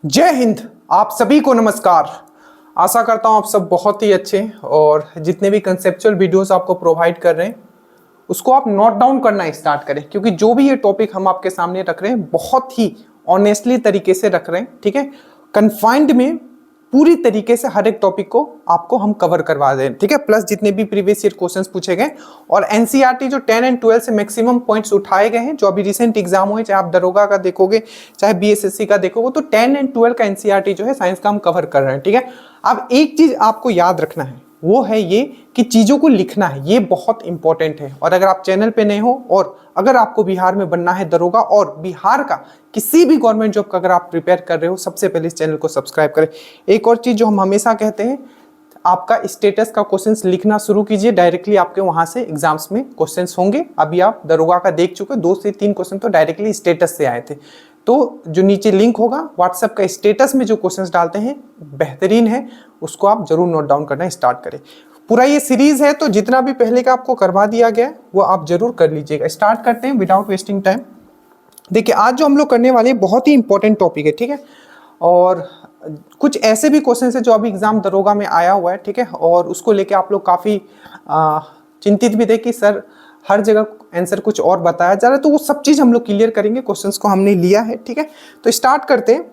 जय हिंद। आप सभी को नमस्कार। आशा करता हूँ आप सब बहुत ही अच्छे और जितने भी कंसेप्चुअल वीडियोस आपको प्रोवाइड कर रहे हैं उसको आप नोट डाउन करना स्टार्ट करें, क्योंकि जो भी ये टॉपिक हम आपके सामने रख रहे हैं बहुत ही ऑनेस्टली तरीके से रख रहे हैं। ठीक है, कन्फाइंड में पूरी तरीके से हर एक टॉपिक को आपको हम कवर करवा दें। ठीक है, प्लस जितने भी प्रीवियस ईयर क्वेश्चंस पूछे गए और एनसीईआरटी जो 10 एंड 12 से मैक्सिमम पॉइंट्स उठाए गए हैं, जो अभी रिसेंट एग्जाम हुए, चाहे आप दरोगा का देखोगे चाहे बीएसएससी का देखोगे, तो 10 एंड 12 का एनसीईआरटी जो है साइंस का हम कवर कर रहे हैं। ठीक है, अब एक चीज आपको याद रखना है, वो है ये कि चीजों को लिखना है। ये बहुत इंपॉर्टेंट है। और अगर आप चैनल पे नए हो और अगर आपको बिहार में बनना है दरोगा और बिहार का किसी भी गवर्नमेंट जॉब का अगर आप प्रिपेयर कर रहे हो, सबसे पहले इस चैनल को सब्सक्राइब करें। एक और चीज जो हम हमेशा कहते हैं, आपका स्टेटस का क्वेश्चंस लिखना शुरू कीजिए। डायरेक्टली आपके वहां से एग्जाम्स में क्वेश्चंस होंगे। अभी आप दरोगा का देख चुके, 2 से 3 क्वेश्चन तो डायरेक्टली स्टेटस से आए थे। तो जो नीचे लिंक होगा व्हाट्सएप का, स्टेटस में जो क्वेश्चंस डालते हैं बेहतरीन है, उसको आप जरूर नोट डाउन करना स्टार्ट करें। पूरा ये सीरीज है तो जितना भी पहले का आपको करवा दिया गया वो आप जरूर कर लीजिएगा। स्टार्ट करते हैं विदाउट वेस्टिंग टाइम। देखिए, आज जो हम लोग करने वाले बहुत ही इंपॉर्टेंट टॉपिक है। ठीक है, और कुछ ऐसे भी क्वेश्चन है जो अभी एग्जाम दरोगा में आया हुआ है। ठीक है, और उसको लेके आप लोग काफ़ी चिंतित भी थे कि सर हर जगह आंसर कुछ और बताया जा रहा है, तो वो सब चीज़ हम लोग क्लियर करेंगे। क्वेश्चंस को हमने लिया है। ठीक है, तो स्टार्ट करते हैं।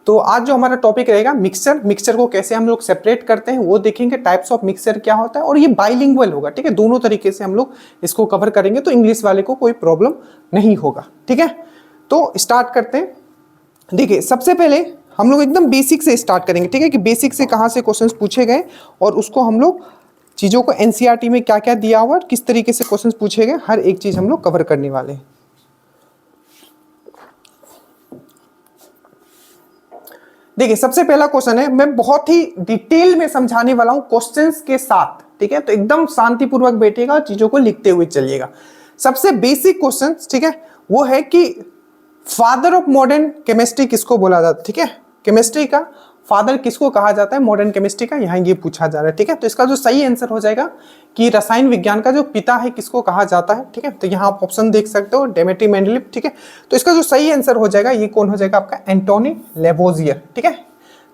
तो आज जो हमारा टॉपिक रहेगा मिक्सचर को कैसे हम लोग सेपरेट करते हैं वो देखेंगे। टाइप्स ऑफ मिक्सचर क्या होता है, और ये बाइलिंगुअल होगा। ठीक है, दोनों तरीके से हम लोग इसको कवर करेंगे, तो इंग्लिश वाले को कोई प्रॉब्लम नहीं होगा। ठीक है, तो स्टार्ट करते हैं। देखिए, सबसे पहले हम लोग एकदम बेसिक से स्टार्ट करेंगे। ठीक है, कि बेसिक से कहाँ से क्वेश्चंस पूछे गए और उसको हम लोग चीज़ों को एनसीईआरटी में क्या क्या दिया हुआ और किस तरीके से क्वेश्चंस पूछे गए, हर एक चीज़ हम लोग कवर करने वाले हैं। देखिए, सबसे पहला क्वेश्चन है, मैं बहुत ही डिटेल में समझाने वाला हूं क्वेश्चंस के साथ। ठीक है, तो एकदम शांतिपूर्वक बैठिएगा और चीजों को लिखते हुए चलिएगा। सबसे बेसिक क्वेश्चन, ठीक है, वो है कि फादर ऑफ मॉडर्न केमिस्ट्री किसको बोला जाता है। ठीक है, केमिस्ट्री का फादर किसको कहा जाता है, मॉडर्न केमिस्ट्री का, यहाँ ये पूछा जा रहा है। ठीक है, तो इसका जो सही आंसर हो जाएगा कि रसायन विज्ञान का जो पिता है किसको कहा जाता है। ठीक है, तो यहाँ आप ऑप्शन देख सकते हो, डेमेट्री मेंडलीव। ठीक है, तो इसका जो सही आंसर हो जाएगा ये कौन हो जाएगा आपका, एंटोनी लेवोजियर। ठीक है,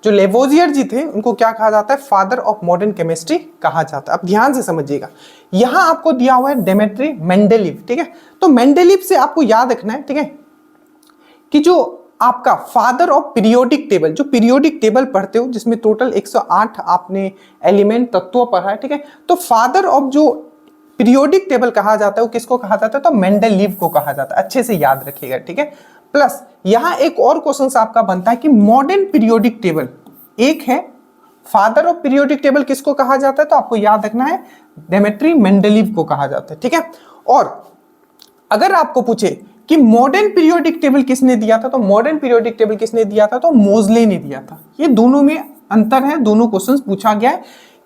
जो लेवोजियर जी थे उनको क्या कहा जाता है, फादर ऑफ मॉडर्न केमिस्ट्री कहा जाता है। अब ध्यान से समझिएगा, यहाँ आपको दिया हुआ है डेमेट्री मेंडलीव। ठीक है, तो मेंडलीव से आपको याद रखना है, ठीक है, कि जो आपका फादर ऑफ पीरियोडिक टेबल, जो पीरियोडिक टेबल पढ़ते हो जिसमें टोटल 108 आपने एलिमेंट तत्वों पढ़ा है। ठीक है, तो फादर ऑफ जो पीरियोडिक टेबल कहा जाता है वो किसको कहा जाता है, तो मेंडलीव को कहा जाता है। अच्छे से याद रखिएगा। ठीक है, प्लस यहां एक और क्वेश्चन आपका बनता है कि मॉडर्न पीरियोडिक टेबल एक है, फादर ऑफ पीरियोडिक टेबल किसको कहा जाता है, तो आपको याद रखना है डेमेट्री मेंडलीव को कहा जाता है। ठीक है, और अगर आपको पूछे कि मॉडर्न पीरियोडिक टेबल किसने दिया था, तो मॉडर्न पीरियोडिक टेबल किसने दिया था, तो मोजले ने दिया था। ये दोनों में अंतर है, दोनों क्वेश्चंस पूछा गया है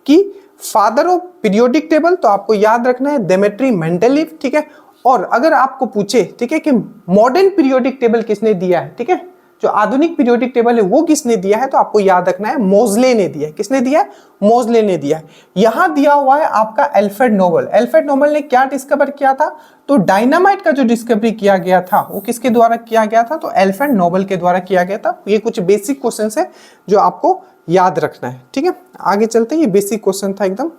कि फादर ऑफ पीरियोडिक टेबल, तो आपको याद रखना है डेमेट्री मेंडलीव। ठीक है, और अगर आपको पूछे, ठीक है, कि मॉडर्न पीरियोडिक टेबल किसने दिया है, ठीक है, जो आधुनिक पीरियोडिक टेबल है वो किसने दिया है, तो आपको याद रखना है मोजले ने दिया है। किसने दिया है, मोजले ने दिया है। यहां दिया हुआ है आपका अल्फ्रेड नोबल। अल्फ्रेड नोबल ने क्या डिस्कवर किया था, तो डायनामाइट का जो डिस्कवरी किया गया था वो किसके द्वारा किया गया था, तो अल्फ्रेड नोबल के द्वारा किया गया था। ये कुछ बेसिक क्वेश्चन है जो आपको याद रखना है। ठीक है, आगे चलते हैं। ये बेसिक क्वेश्चन था एकदम।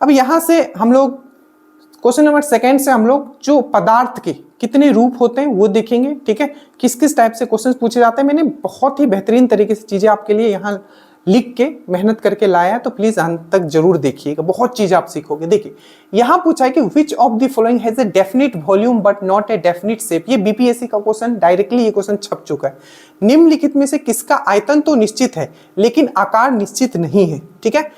अब यहां से हम लोग क्वेश्चन नंबर 2 से हम लोग जो पदार्थ के कितने रूप होते हैं वो देखेंगे। ठीक है, किस किस टाइप से क्वेश्चंस पूछे जाते हैं। मैंने बहुत ही बेहतरीन तरीके से चीजें आपके लिए यहाँ लिख के मेहनत करके लाया है, तो प्लीज अंत तक जरूर देखिएगा, बहुत चीज आप सीखोगे। देखिए, यहाँ पूछा है कि which of the following has a definite volume but not a definite shape. ये बीपीएससी का क्वेश्चन, डायरेक्टली ये क्वेश्चन छप चुका है। निम्नलिखित में से किसका आयतन तो निश्चित है लेकिन आकार निश्चित नहीं है। ठीक है,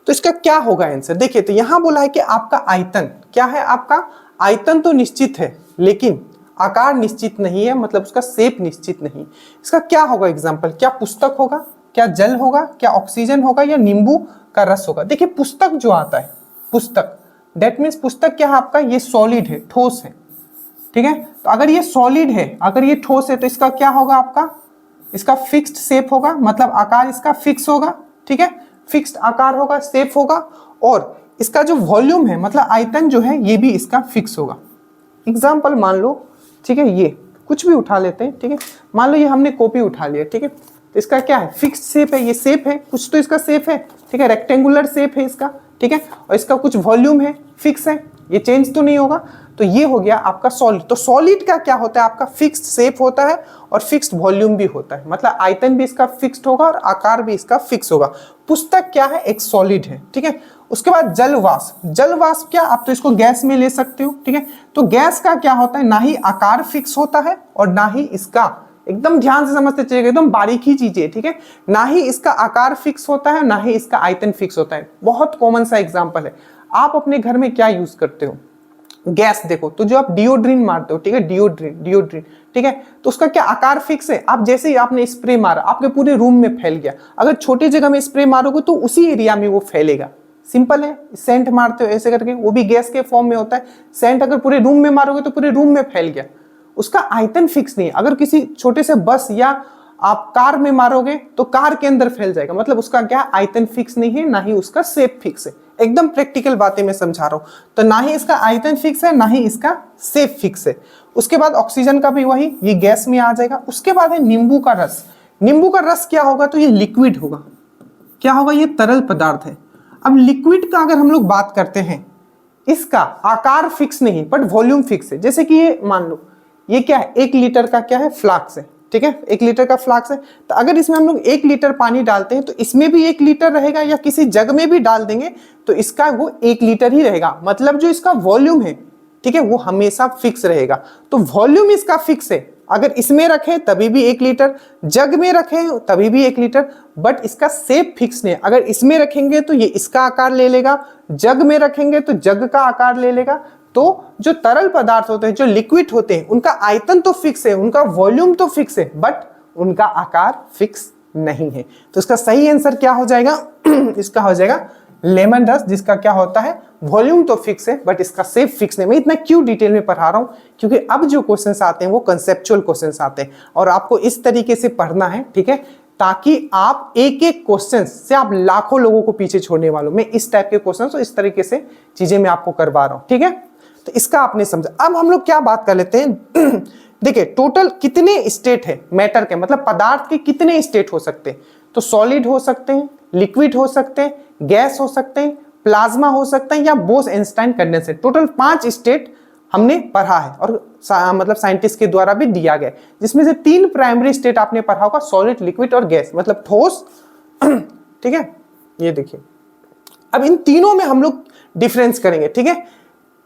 तो इसका क्या होगा आंसर। देखिए, तो यहां बोला है कि आपका आयतन क्या है, आपका आयतन तो निश्चित है लेकिन आकार निश्चित नहीं है, मतलब उसका शेप निश्चित नहीं। इसका क्या होगा एग्जांपल, क्या पुस्तक होगा, क्या जल होगा, क्या ऑक्सीजन होगा, या नींबू का रस होगा। देखिए, पुस्तक जो आता है, पुस्तक दैट मीन्स पुस्तक क्या है आपका, ये सॉलिड है, ठोस है। ठीक है, तो अगर ये सॉलिड है, अगर ये ठोस है, तो इसका क्या होगा आपका, इसका फिक्स्ड शेप होगा, मतलब आकार इसका फिक्स होगा। ठीक है, फिक्स्ड आकार होगा, शेप होगा, और इसका जो वॉल्यूम है मतलब आयतन जो है ये भी इसका फिक्स होगा। एग्जाम्पल मान लो, ठीक है, ये कुछ भी उठा लेते हैं, ठीक है। मान लो ये हमने कॉपी उठा लिया, ठीक है। तो इसका क्या है, फिक्स्ड शेप है, ये शेप है, कुछ तो इसका शेप है, ठीक है, रेक्टेंगुलर शेप है इसका, ठीक है, और इसका कुछ वॉल्यूम है, फिक्स है, ये चेंज तो नहीं होगा। तो ये हो गया आपका सॉलिड। तो सॉलिड का क्या होता है, आपका फिक्स्ड शेप होता है और फिक्स्ड वॉल्यूम भी होता है, मतलब आयतन भी इसका फिक्स्ड होगा और आकार भी इसका फिक्स होगा। पुस्तक क्या है, एक सॉलिड है, ठीक है। उसके बाद जल वाष्प। जल वाष्प क्या, आप तो इसको गैस में ले सकते हो, ठीक है। तो गैस का क्या होता है, ना ही आकार फिक्स होता है और ना ही इसका, एकदम ध्यान से समझते चलिएगा, एकदम बारीकी चीजें, ठीक है, ना ही इसका आकार फिक्स होता है ना ही इसका आयतन फिक्स होता है। बहुत कॉमन सा एग्जांपल है, आप अपने घर में क्या यूज करते हो, गैस देखो, तो जो आप डिओड्रिन मारते हो, ठीक है, डिओड्रिन, ठीक है, तो उसका क्या आकार फिक्स है। आप जैसे ही आपने स्प्रे मारा, आपके पूरे रूम में फैल गया। अगर छोटी जगह में स्प्रे मारोगे तो उसी एरिया में वो फैलेगा, सिंपल है। सेंट मारते हो ऐसे करके, वो भी गैस के फॉर्म में होता है। सेंट अगर पूरे रूम में मारोगे तो पूरे रूम में फैल गया, उसका आयतन फिक्स नहीं है। अगर किसी छोटे से बस या आप कार में मारोगे तो कार के अंदर फैल जाएगा, मतलब उसका क्या आयतन फिक्स नहीं है, ना ही उसका शेप फिक्स है। एकदम प्रैक्टिकल बातें मैं समझा रहा हूं। तो ना ही इसका आयतन फिक्स है ना ही इसका शेप फिक्स है। उसके बाद ऑक्सीजन का भी वही, ये गैस में आ जाएगा। उसके बाद है नींबू का रस। नींबू का रस क्या होगा, तो ये लिक्विड होगा। क्या होगा, ये तरल पदार्थ है। अब लिक्विड का अगर हम लोग बात करते हैं, इसका आकार फिक्स नहीं बट वॉल्यूम फिक्स है। जैसे कि ये मान लो, ये क्या है, 1 लीटर का क्या है, फ्लास्क है, ठीक है, 1 लीटर का फ्लास्क है। तो अगर इसमें हम लोग 1 लीटर पानी डालते हैं तो इसमें भी 1 लीटर रहेगा, या किसी जग में भी डाल देंगे तो इसका वो 1 लीटर ही रहेगा। मतलब जो इसका वॉल्यूम है, ठीक है, वो हमेशा फिक्स रहेगा। तो वॉल्यूम इसका फिक्स है, अगर इसमें रखें तभी भी 1 लीटर, जग में रखें तभी भी 1 लीटर, बट इसका शेप फिक्स नहीं है। अगर इसमें रखेंगे तो ये इसका आकार ले लेगा, जग में रखेंगे तो जग का आकार ले लेगा। तो जो तरल पदार्थ होते हैं, जो लिक्विड होते हैं, उनका आयतन तो फिक्स है, उनका वॉल्यूम तो फिक्स है, बट उनका आकार फिक्स नहीं है। तो इसका सही आंसर क्या हो जाएगा इसका हो जाएगा लेमन रस, जिसका क्या होता है, वॉल्यूम तो फिक्स है बट इसका शेप फिक्स नहीं। मैं इतना क्यों डिटेल में पढ़ा रहा हूं, क्योंकि अब जो क्वेश्चंस आते हैं वो कंसेप्चुअल क्वेश्चंस आते हैं और आपको इस तरीके से पढ़ना है, ठीक है, ताकि आप एक एक क्वेश्चन से आप लाखों लोगों को पीछे छोड़ने वालों। मैं इस टाइप के क्वेश्चन तो इस तरीके से चीजें मैं आपको करवा रहा हूं, ठीक है। तो इसका आपने समझा। अब हम लोग क्या बात कर लेते हैं देखिए, टोटल कितने स्टेट है मैटर के, मतलब पदार्थ के कितने स्टेट हो सकते हैं। तो सॉलिड हो सकते हैं, लिक्विड हो सकते हैं, गैस हो सकते हैं, प्लाज्मा हो सकता है, या बोस-आइंस्टाइन कंडेंसेट। टोटल 5 स्टेट हमने पढ़ा है और मतलब साइंटिस्ट के द्वारा भी दिया गया, जिसमें से 3 प्राइमरी स्टेट आपने पढ़ा होगा, सॉलिड, लिक्विड और गैस, मतलब ठोस ठीक है। ये देखिए, अब इन तीनों में हम लोग डिफरेंस करेंगे, ठीक है,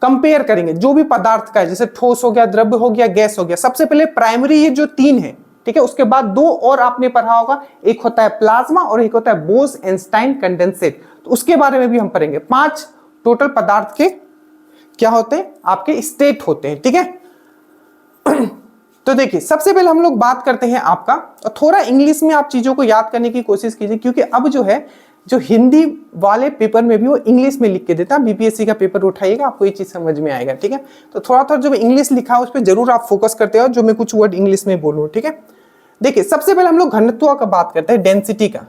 कंपेयर करेंगे जो भी पदार्थ का है, जैसे ठोस हो गया, द्रव्य हो गया, गैस हो गया। सबसे पहले प्राइमरी ये जो 3 है, ठीक है, उसके बाद 2 और आपने पढ़ा होगा, एक होता है प्लाज्मा और एक होता है बोस-आइंस्टाइन कंडेंसेट। तो उसके बारे में भी हम पढ़ेंगे। 5 टोटल पदार्थ के क्या होते हैं, आपके स्टेट होते हैं, ठीक है। तो देखिए, सबसे पहले हम लोग बात करते हैं आपका, और थोड़ा इंग्लिश में आप चीजों को याद करने की कोशिश कीजिए, क्योंकि अब जो है, जो हिंदी वाले पेपर में भी वो इंग्लिश में लिख के देता है। बीपीएससी का पेपर उठाइएगा, आपको ये चीज समझ में आएगा, ठीक है। तो थोड़ा थोड़ा जो इंग्लिश लिखा है उस पर जरूर आप फोकस करते हो, जो मैं कुछ वर्ड इंग्लिश में बोलूँ, ठीक है। देखिए, सबसे पहले हम लोग घनत्व का बात करते हैं, डेंसिटी का।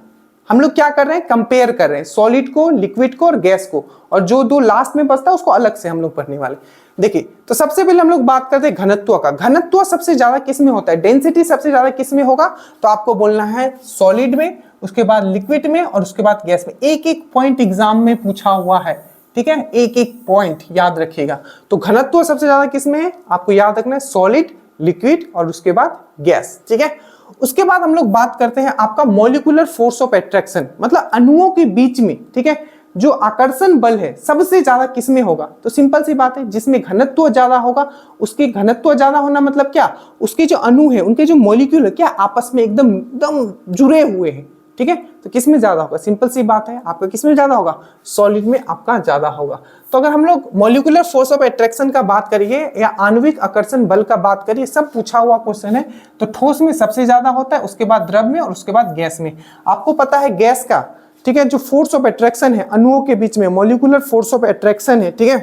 हम लोग क्या कर रहे हैं, कंपेयर कर रहे हैं सॉलिड को, लिक्विड को और गैस को, और जो 2 लास्ट में बचता है उसको अलग से हम लोग पढ़ने वाले। देखिए, तो सबसे पहले हम लोग बात करते हैं घनत्व का। घनत्व सबसे ज्यादा किस में होता है, डेंसिटी सबसे ज्यादा किस में होगा, तो आपको बोलना है सॉलिड में, उसके बाद लिक्विड में और उसके बाद गैस में। एक एक पॉइंट एग्जाम में पूछा हुआ है, ठीक है, एक एक पॉइंट याद रखिएगा। तो घनत्व सबसे ज्यादा किस में है, आपको याद रखना है सॉलिड, लिक्विड और उसके बाद गैस, ठीक है। उसके बाद हम लोग बात करते हैं आपका मॉलिक्यूलर फोर्स ऑफ अट्रैक्शन, मतलब अणुओं के बीच में, ठीक है, जो आकर्षण बल है सबसे ज्यादा किसमें होगा। तो सिंपल सी बात है, जिसमें घनत्व ज्यादा होगा, उसके घनत्व ज्यादा होना मतलब क्या, उसके जो अणु है, उनके जो मॉलिक्यूल है, क्या आपस में एकदम एकदम जुड़े हुए हैं, ठीक है। तो किसमें ज्यादा होगा, सिंपल सी बात है, आपका किसमें ज्यादा होगा, सॉलिड में आपका ज्यादा होगा। तो अगर हम लोग मॉलिक्यूलर फोर्स ऑफ अट्रैक्शन का बात करिए या आणविक आकर्षण बल का बात करिए, सब पूछा हुआ क्वेश्चन है। तो ठोस में सबसे ज्यादा होता है, उसके बाद द्रव में और उसके बाद गैस में। आपको पता है गैस का, ठीक है, जो फोर्स ऑफ अट्रैक्शन है अणुओं के बीच में, मॉलिक्यूलर फोर्स ऑफ अट्रैक्शन है, ठीक है,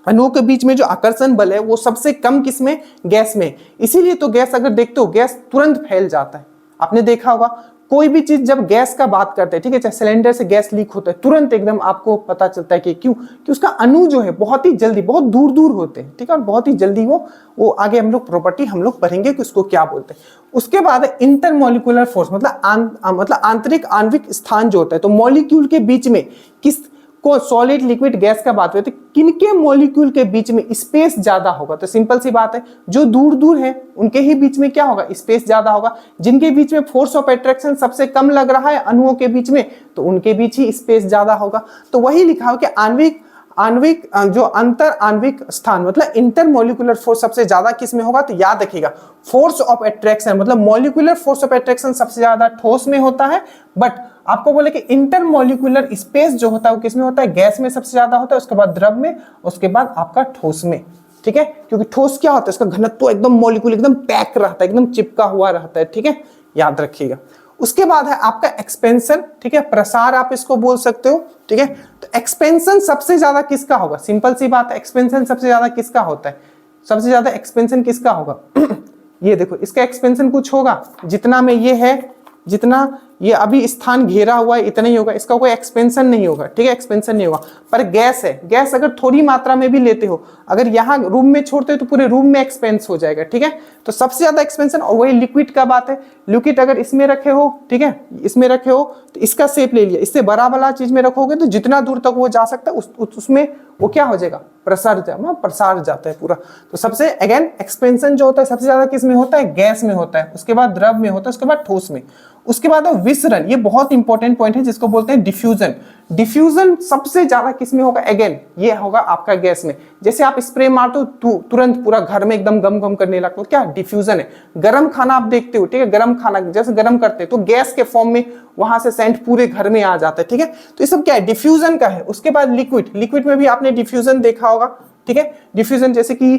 अणुओं के बीच में जो आकर्षण बल है वो सबसे कम किसमें, गैस में। इसीलिए तो गैस अगर देखते हो, गैस तुरंत फैल जाता है। आपने देखा होगा, कोई भी चीज जब गैस का बात करते हैं, ठीक है, चाहे सिलेंडर से गैस लीक होता है, तुरंत एकदम आपको पता चलता है कि क्यों, कि उसका अणु जो है बहुत ही जल्दी, बहुत दूर दूर होते हैं, ठीक है, और बहुत ही जल्दी वो आगे हम लोग प्रॉपर्टी हम लोग पढ़ेंगे कि उसको क्या बोलते हैं। उसके बाद इंटरमोलिकुलर फोर्स, मतलब आंतरिक आणविक स्थान जो होता है। तो मॉलिक्यूल के बीच में किस को सॉलिड लिक्विड गैस का बात करते हैं, किनके मॉलिक्यूल के बीच में स्पेस ज्यादा होगा। तो सिंपल सी बात है, जो दूर दूर है उनके ही बीच में क्या होगा, स्पेस ज्यादा होगा। जिनके बीच में फोर्स ऑफ अट्रैक्शन सबसे कम लग रहा है अणुओं के बीच में, तो उनके बीच ही स्पेस ज्यादा होगा। तो वही लिखा हो कि आणविक जो अंतर आणविक स्थान मतलब इंटरमोलिकुलर फोर्स सबसे ज्यादा किस में होगा। तो याद रखिएगा, फोर्स ऑफ अट्रैक्शन मतलब मॉलिक्यूलर फोर्स ऑफ अट्रैक्शन सबसे ज्यादा ठोस में होता है, बट आपको बोले कि इंटरमोलिकुलर स्पेस जो होता है वो किस में होता है, गैस में सबसे ज्यादा होता है, उसके बाद द्रव में, उसके बाद आपका ठोस में। ठीक है, क्योंकि ठोस क्या होता है, इसका घनत्व एकदम मॉलिक्यूल एकदम पैक रहता है, एकदम चिपका हुआ रहता है। ठीक है, याद रखिएगा। उसके बाद है आपका एक्सपेंशन, ठीक है, प्रसार आप इसको बोल सकते हो। ठीक है, तो एक्सपेंशन सबसे ज्यादा किसका होगा, सिंपल सी बात है, एक्सपेंशन सबसे ज्यादा किसका होता है, सबसे ज्यादा एक्सपेंशन किसका होगा ये देखो, इसका एक्सपेंशन कुछ होगा, जितना में ये है, जितना ये अभी स्थान घेरा हुआ है इतना ही होगा, इसका कोई एक्सपेंशन नहीं होगा। ठीक है, एक्सपेंशन नहीं होगा। पर गैस है, गैस अगर थोड़ी मात्रा में भी लेते हो, अगर यहाँ रूम में छोड़ते हो तो पूरे रूम में एक्सपेंस हो जाएगा। ठीक है, तो सबसे ज्यादा एक्सपेंशन। और वही लिक्विड का बात है, लिक्विड अगर इसमें रखे हो, ठीक है, इसमें रखे हो तो इसका शेप ले लिया, इससे बड़ा वाला चीज में रखोगे तो जितना दूर तक वो जा सकता है उसमें वो क्या हो जाएगा, प्रसार जाता है पूरा। तो सबसे अगेन एक्सपेंशन जो होता है सबसे ज्यादा किस में होता है, गैस में होता है, उसके बाद द्रव में होता है, उसके बाद ठोस में। उसके बाद विसरण, ये बहुत इंपॉर्टेंट पॉइंट है जिसको बोलते हैं डिफ्यूजन। डिफ्यूजन सबसे ज्यादा किस में होगा, अगेन ये होगा आपका गैस में। जैसे आप स्प्रे मारते हो तुरंत पूरा घर में एकदम गम गम करने लगता हो, क्या डिफ्यूजन है। गरम खाना आप देखते हो, ठीक है, गरम खाना जैसे गरम करते हैं तो गैस के फॉर्म में वहां से सेंट पूरे घर में आ जाता है। ठीक है, तो ये सब क्या है, डिफ्यूजन का है। उसके बाद लिक्विड, लिक्विड में भी आपने डिफ्यूजन देखा होगा। ठीक है, डिफ्यूजन जैसे कि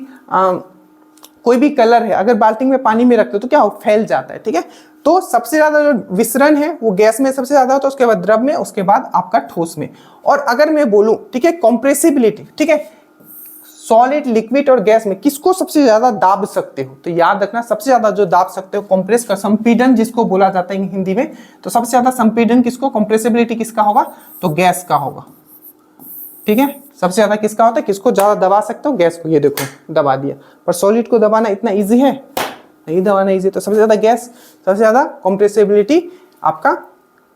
कोई भी कलर है, अगर बाल्टी में पानी में रखते हो तो क्या हो, फैल जाता है। ठीक है, तो सबसे ज्यादा जो विसरण है वो गैस में सबसे ज्यादा होता है, उसके बाद द्रव में, उसके बाद आपका ठोस में। और अगर मैं बोलूं, ठीक है, कंप्रेसिबिलिटी, ठीक है, सॉलिड लिक्विड और गैस में किसको सबसे ज्यादा दाब सकते हो, तो याद रखना सबसे ज्यादा जो दाब सकते हो, कंप्रेस का संपीड़न जिसको बोला जाता है हिंदी में, तो सबसे ज्यादा संपीड़न किसको, कंप्रेसिबिलिटी किसका होगा, तो गैस का होगा। ठीक है, सबसे ज्यादा किसका होता है, किसको ज्यादा दबा सकते हो, गैस को। ये देखो दबा दिया, पर सॉलिड को दबाना इतना इजी है, नहीं दबाना इजी। तो सबसे ज्यादा गैस, सबसे ज्यादा कंप्रेसिबिलिटी आपका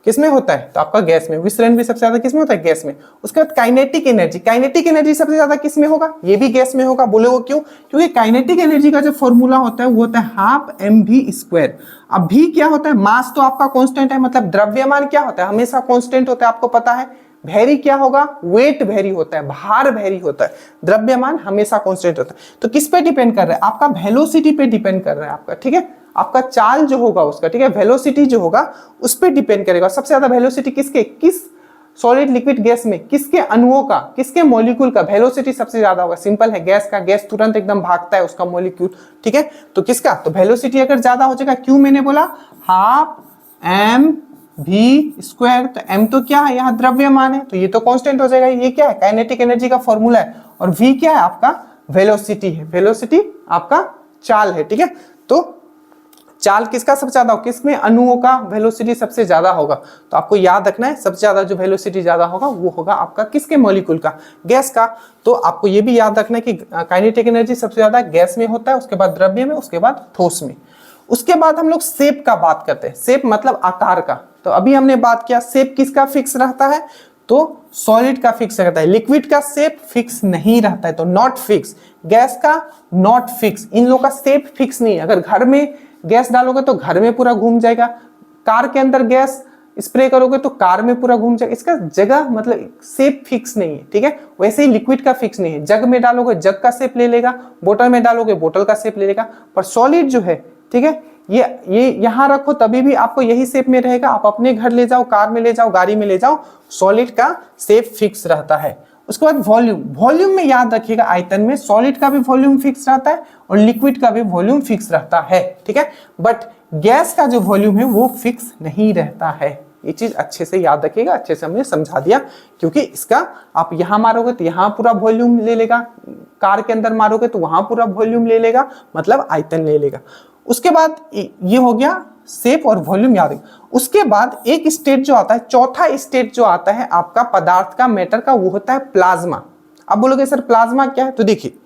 किसमें होता है, तो आपका गैस में। विसरण भी सबसे ज्यादा किसमें होता है, गैस में। उसके बाद काइनेटिक एनर्जी, काइनेटिक एनर्जी सबसे ज्यादा किसमें होगा, ये भी गैस में होगा। बोले वो क्यों, क्योंकि काइनेटिक एनर्जी का जो फॉर्मूला होता है वो होता है हाफ mv²। अब भी क्या होता है, मास तो आपका कांस्टेंट है, मतलब द्रव्यमान क्या होता है, हमेशा कांस्टेंट होता है, आपको पता है। वेरी क्या होगा, वेट वेरी होता है, भार वेरी होता है, द्रव्यमान हमेशा कांस्टेंट होता है। तो किस पे डिपेंड कर रहा है, आपका वेलोसिटी पे डिपेंड कर रहा है आपका। ठीक है, आपका चाल जो होगा उसका, ठीक है, वेलोसिटी जो होगा उस पे डिपेंड करेगा। सबसे ज्यादा वेलोसिटी किसके, किस सॉलिड लिक्विड गैस में किसके अणुओं का, किसके मॉलिक्यूल का वेलोसिटी सबसे ज्यादा होगा। सिंपल है, गैस का, गैस तुरंत एकदम भागता है उसका मॉलिक्यूल। ठीक है, तो किसका, तो वेलोसिटी अगर ज्यादा हो जाएगा, क्यों मैंने बोला हाफ mv²। तो m तो क्या है, यहाँ द्रव्यमान है, तो ये तो कांस्टेंट हो जाएगा। ये क्या है, काइनेटिक एनर्जी का फॉर्मूला है। और v क्या है, आपका वेलोसिटी है, वेलोसिटी आपका चाल है। ठीक है, तो चाल किसका सबसे ज्यादा होगा, किसमें अणुओं का वेलोसिटी सबसे ज्यादा होगा। तो आपको याद रखना है, सबसे ज्यादा जो वेलोसिटी ज्यादा होगा वो होगा आपका किसके मॉलिक्यूल का, गैस का। तो आपको ये भी याद रखना है कि काइनेटिक एनर्जी सबसे ज्यादा गैस में होता है, उसके बाद द्रव्य में, उसके बाद ठोस में। उसके बाद हम लोग शेप का बात करते हैं, शेप मतलब आकार का। तो अभी हमने बात किया शेप किसका फिक्स रहता है, तो सॉलिड का फिक्स रहता है, लिक्विड का शेप फिक्स नहीं रहता है, तो नॉट फिक्स। गैस का नॉट फिक्स, इन लोगों का शेप फिक्स नहीं है। अगर घर में गैस डालोगे तो घर में पूरा घूम जाएगा, कार के अंदर गैस स्प्रे करोगे तो कार में पूरा घूम जाएगा। इसका जगह मतलब शेप फिक्स नहीं है। ठीक है, वैसे ही लिक्विड का फिक्स नहीं है, जग में डालोगे जग का शेप ले लेगा, बोतल में डालोगे बोतल का शेप ले लेगा। पर सॉलिड जो है, ठीक है, ये यहां रखो तभी भी आपको यही शेप में रहेगा। आप अपने घर ले जाओ, कार में ले जाओ, गाड़ी में ले जाओ, सॉलिड का शेप फिक्स रहता है। उसके बाद वॉल्यूम, वॉल्यूम में याद रखिएगा आयतन में सॉलिड का भी वॉल्यूम फिक्स रहता है और लिक्विड का भी वॉल्यूम फिक्स रहता है। ठीक है, बट गैस का जो वॉल्यूम है वो फिक्स नहीं रहता है। ये चीज अच्छे से याद रखिएगा, अच्छे से हमने समझा दिया, क्योंकि इसका आप यहाँ मारोगे तो यहाँ पूरा वॉल्यूम ले लेगा, कार के अंदर मारोगे तो वहां पूरा वॉल्यूम ले लेगा, मतलब आयतन ले लेगा। उसके बाद ये हो गया शेप और वॉल्यूम याद है। उसके बाद एक स्टेट जो आता है, चौथा स्टेट जो आता है आपका पदार्थ का, मैटर का, वो होता है प्लाज्मा। अब बोलोगे सर प्लाज्मा क्या है, तो देखिए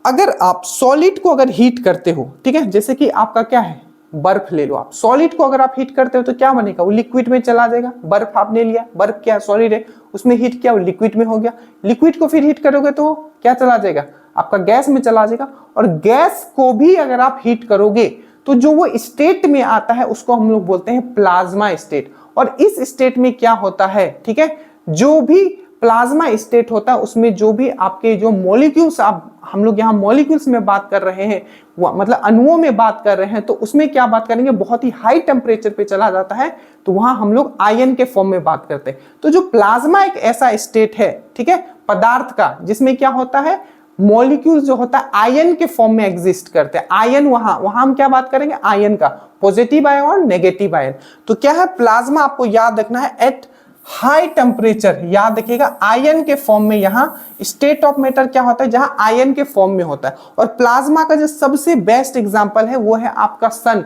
अगर आप सॉलिड को अगर हीट करते हो, ठीक है, जैसे कि आपका क्या है बर्फ ले लो आप, सॉलिड को अगर आप हीट करते हो तो क्या बनेगा, वो लिक्विड में चला जाएगा। बर्फ आपने लिया, बर्फ क्या सॉलिड है, उसमें हीट किया वो लिक्विड में हो गया, लिक्विड को फिर हीट करोगे तो क्या चला जाएगा, आपका गैस में चला जाएगा। और गैस को भी अगर आप हीट करोगे तो जो वो स्टेट में आता है उसको हम लोग बोलते हैं प्लाज्मा स्टेट। और इस स्टेट में क्या होता है, ठीक है, जो भी प्लाज्मा स्टेट होता है उसमें जो भी आपके जो मॉलिक्यूल्स, आप हम लोग यहाँ मॉलिक्यूल्स में बात कर रहे हैं, मतलब अणुओं में बात कर रहे हैं, तो उसमें क्या बात करेंगे, बहुत ही हाई टेम्परेचर पे चला जाता है तो वहां हम लोग आयन के फॉर्म में बात करते हैं। तो जो प्लाज्मा एक ऐसा स्टेट है, ठीक है, पदार्थ का, जिसमें क्या होता है, मॉलिक्यूल जो होता है आयन के फॉर्म में एग्जिस्ट करते हैं। आयन वहां हम क्या बात करेंगे, आयन का, पॉजिटिव आयन और नेगेटिव आयन। तो क्या है प्लाज्मा, आपको याद रखना है एट हाई टेम्परेचर, याद रखिएगा आयन के फॉर्म में, यहां स्टेट ऑफ मैटर क्या होता है, जहां आयन के फॉर्म में होता है। और प्लाज्मा का जो सबसे बेस्ट एग्जांपल है वो है आपका सन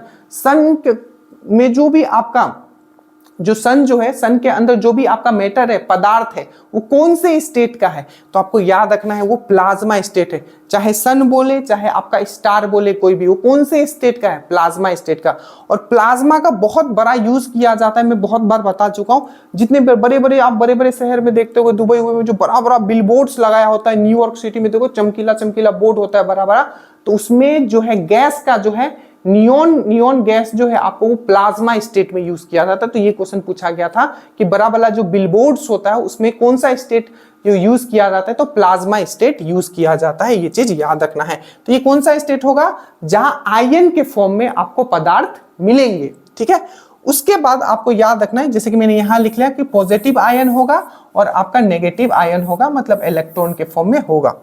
में जो भी आपका जो सन जो है, सन के अंदर जो भी आपका मैटर है, पदार्थ है, वो कौन से स्टेट का है, तो आपको याद रखना है वो प्लाज्मा स्टेट है। चाहे सन बोले चाहे आपका स्टार बोले, कोई भी, वो कौन से स्टेट का है, प्लाज्मा स्टेट का। और प्लाज्मा का बहुत बड़ा यूज किया जाता है, मैं बहुत बार बता चुका हूं। जितने बड़े बड़े आप बड़े बड़े शहर में देखते हो, दुबई में जो बड़ा बड़ा बिल बोर्ड्स लगाया होता है, न्यूयॉर्क सिटी में देखो चमकीला चमकीला बोर्ड होता है बड़ा बड़ा, तो उसमें जो है गैस का जो है नियोन गैस जो है आपको वो प्लाज्मा स्टेट में यूज किया जाता है। तो ये क्वेश्चन पूछा गया था कि बड़ा बड़ा जो बिलबोर्ड्स होता है उसमें कौन सा स्टेट जो यूज किया जाता है, तो प्लाज्मा स्टेट यूज किया जाता है, ये चीज याद रखना है। तो ये कौन सा स्टेट होगा, जहां आयन के फॉर्म में आपको पदार्थ मिलेंगे, ठीक है। उसके बाद आपको याद रखना है, जैसे कि मैंने यहां लिख लिया कि पॉजिटिव आयन होगा और आपका नेगेटिव आयन होगा, मतलब इलेक्ट्रॉन के फॉर्म में होगा।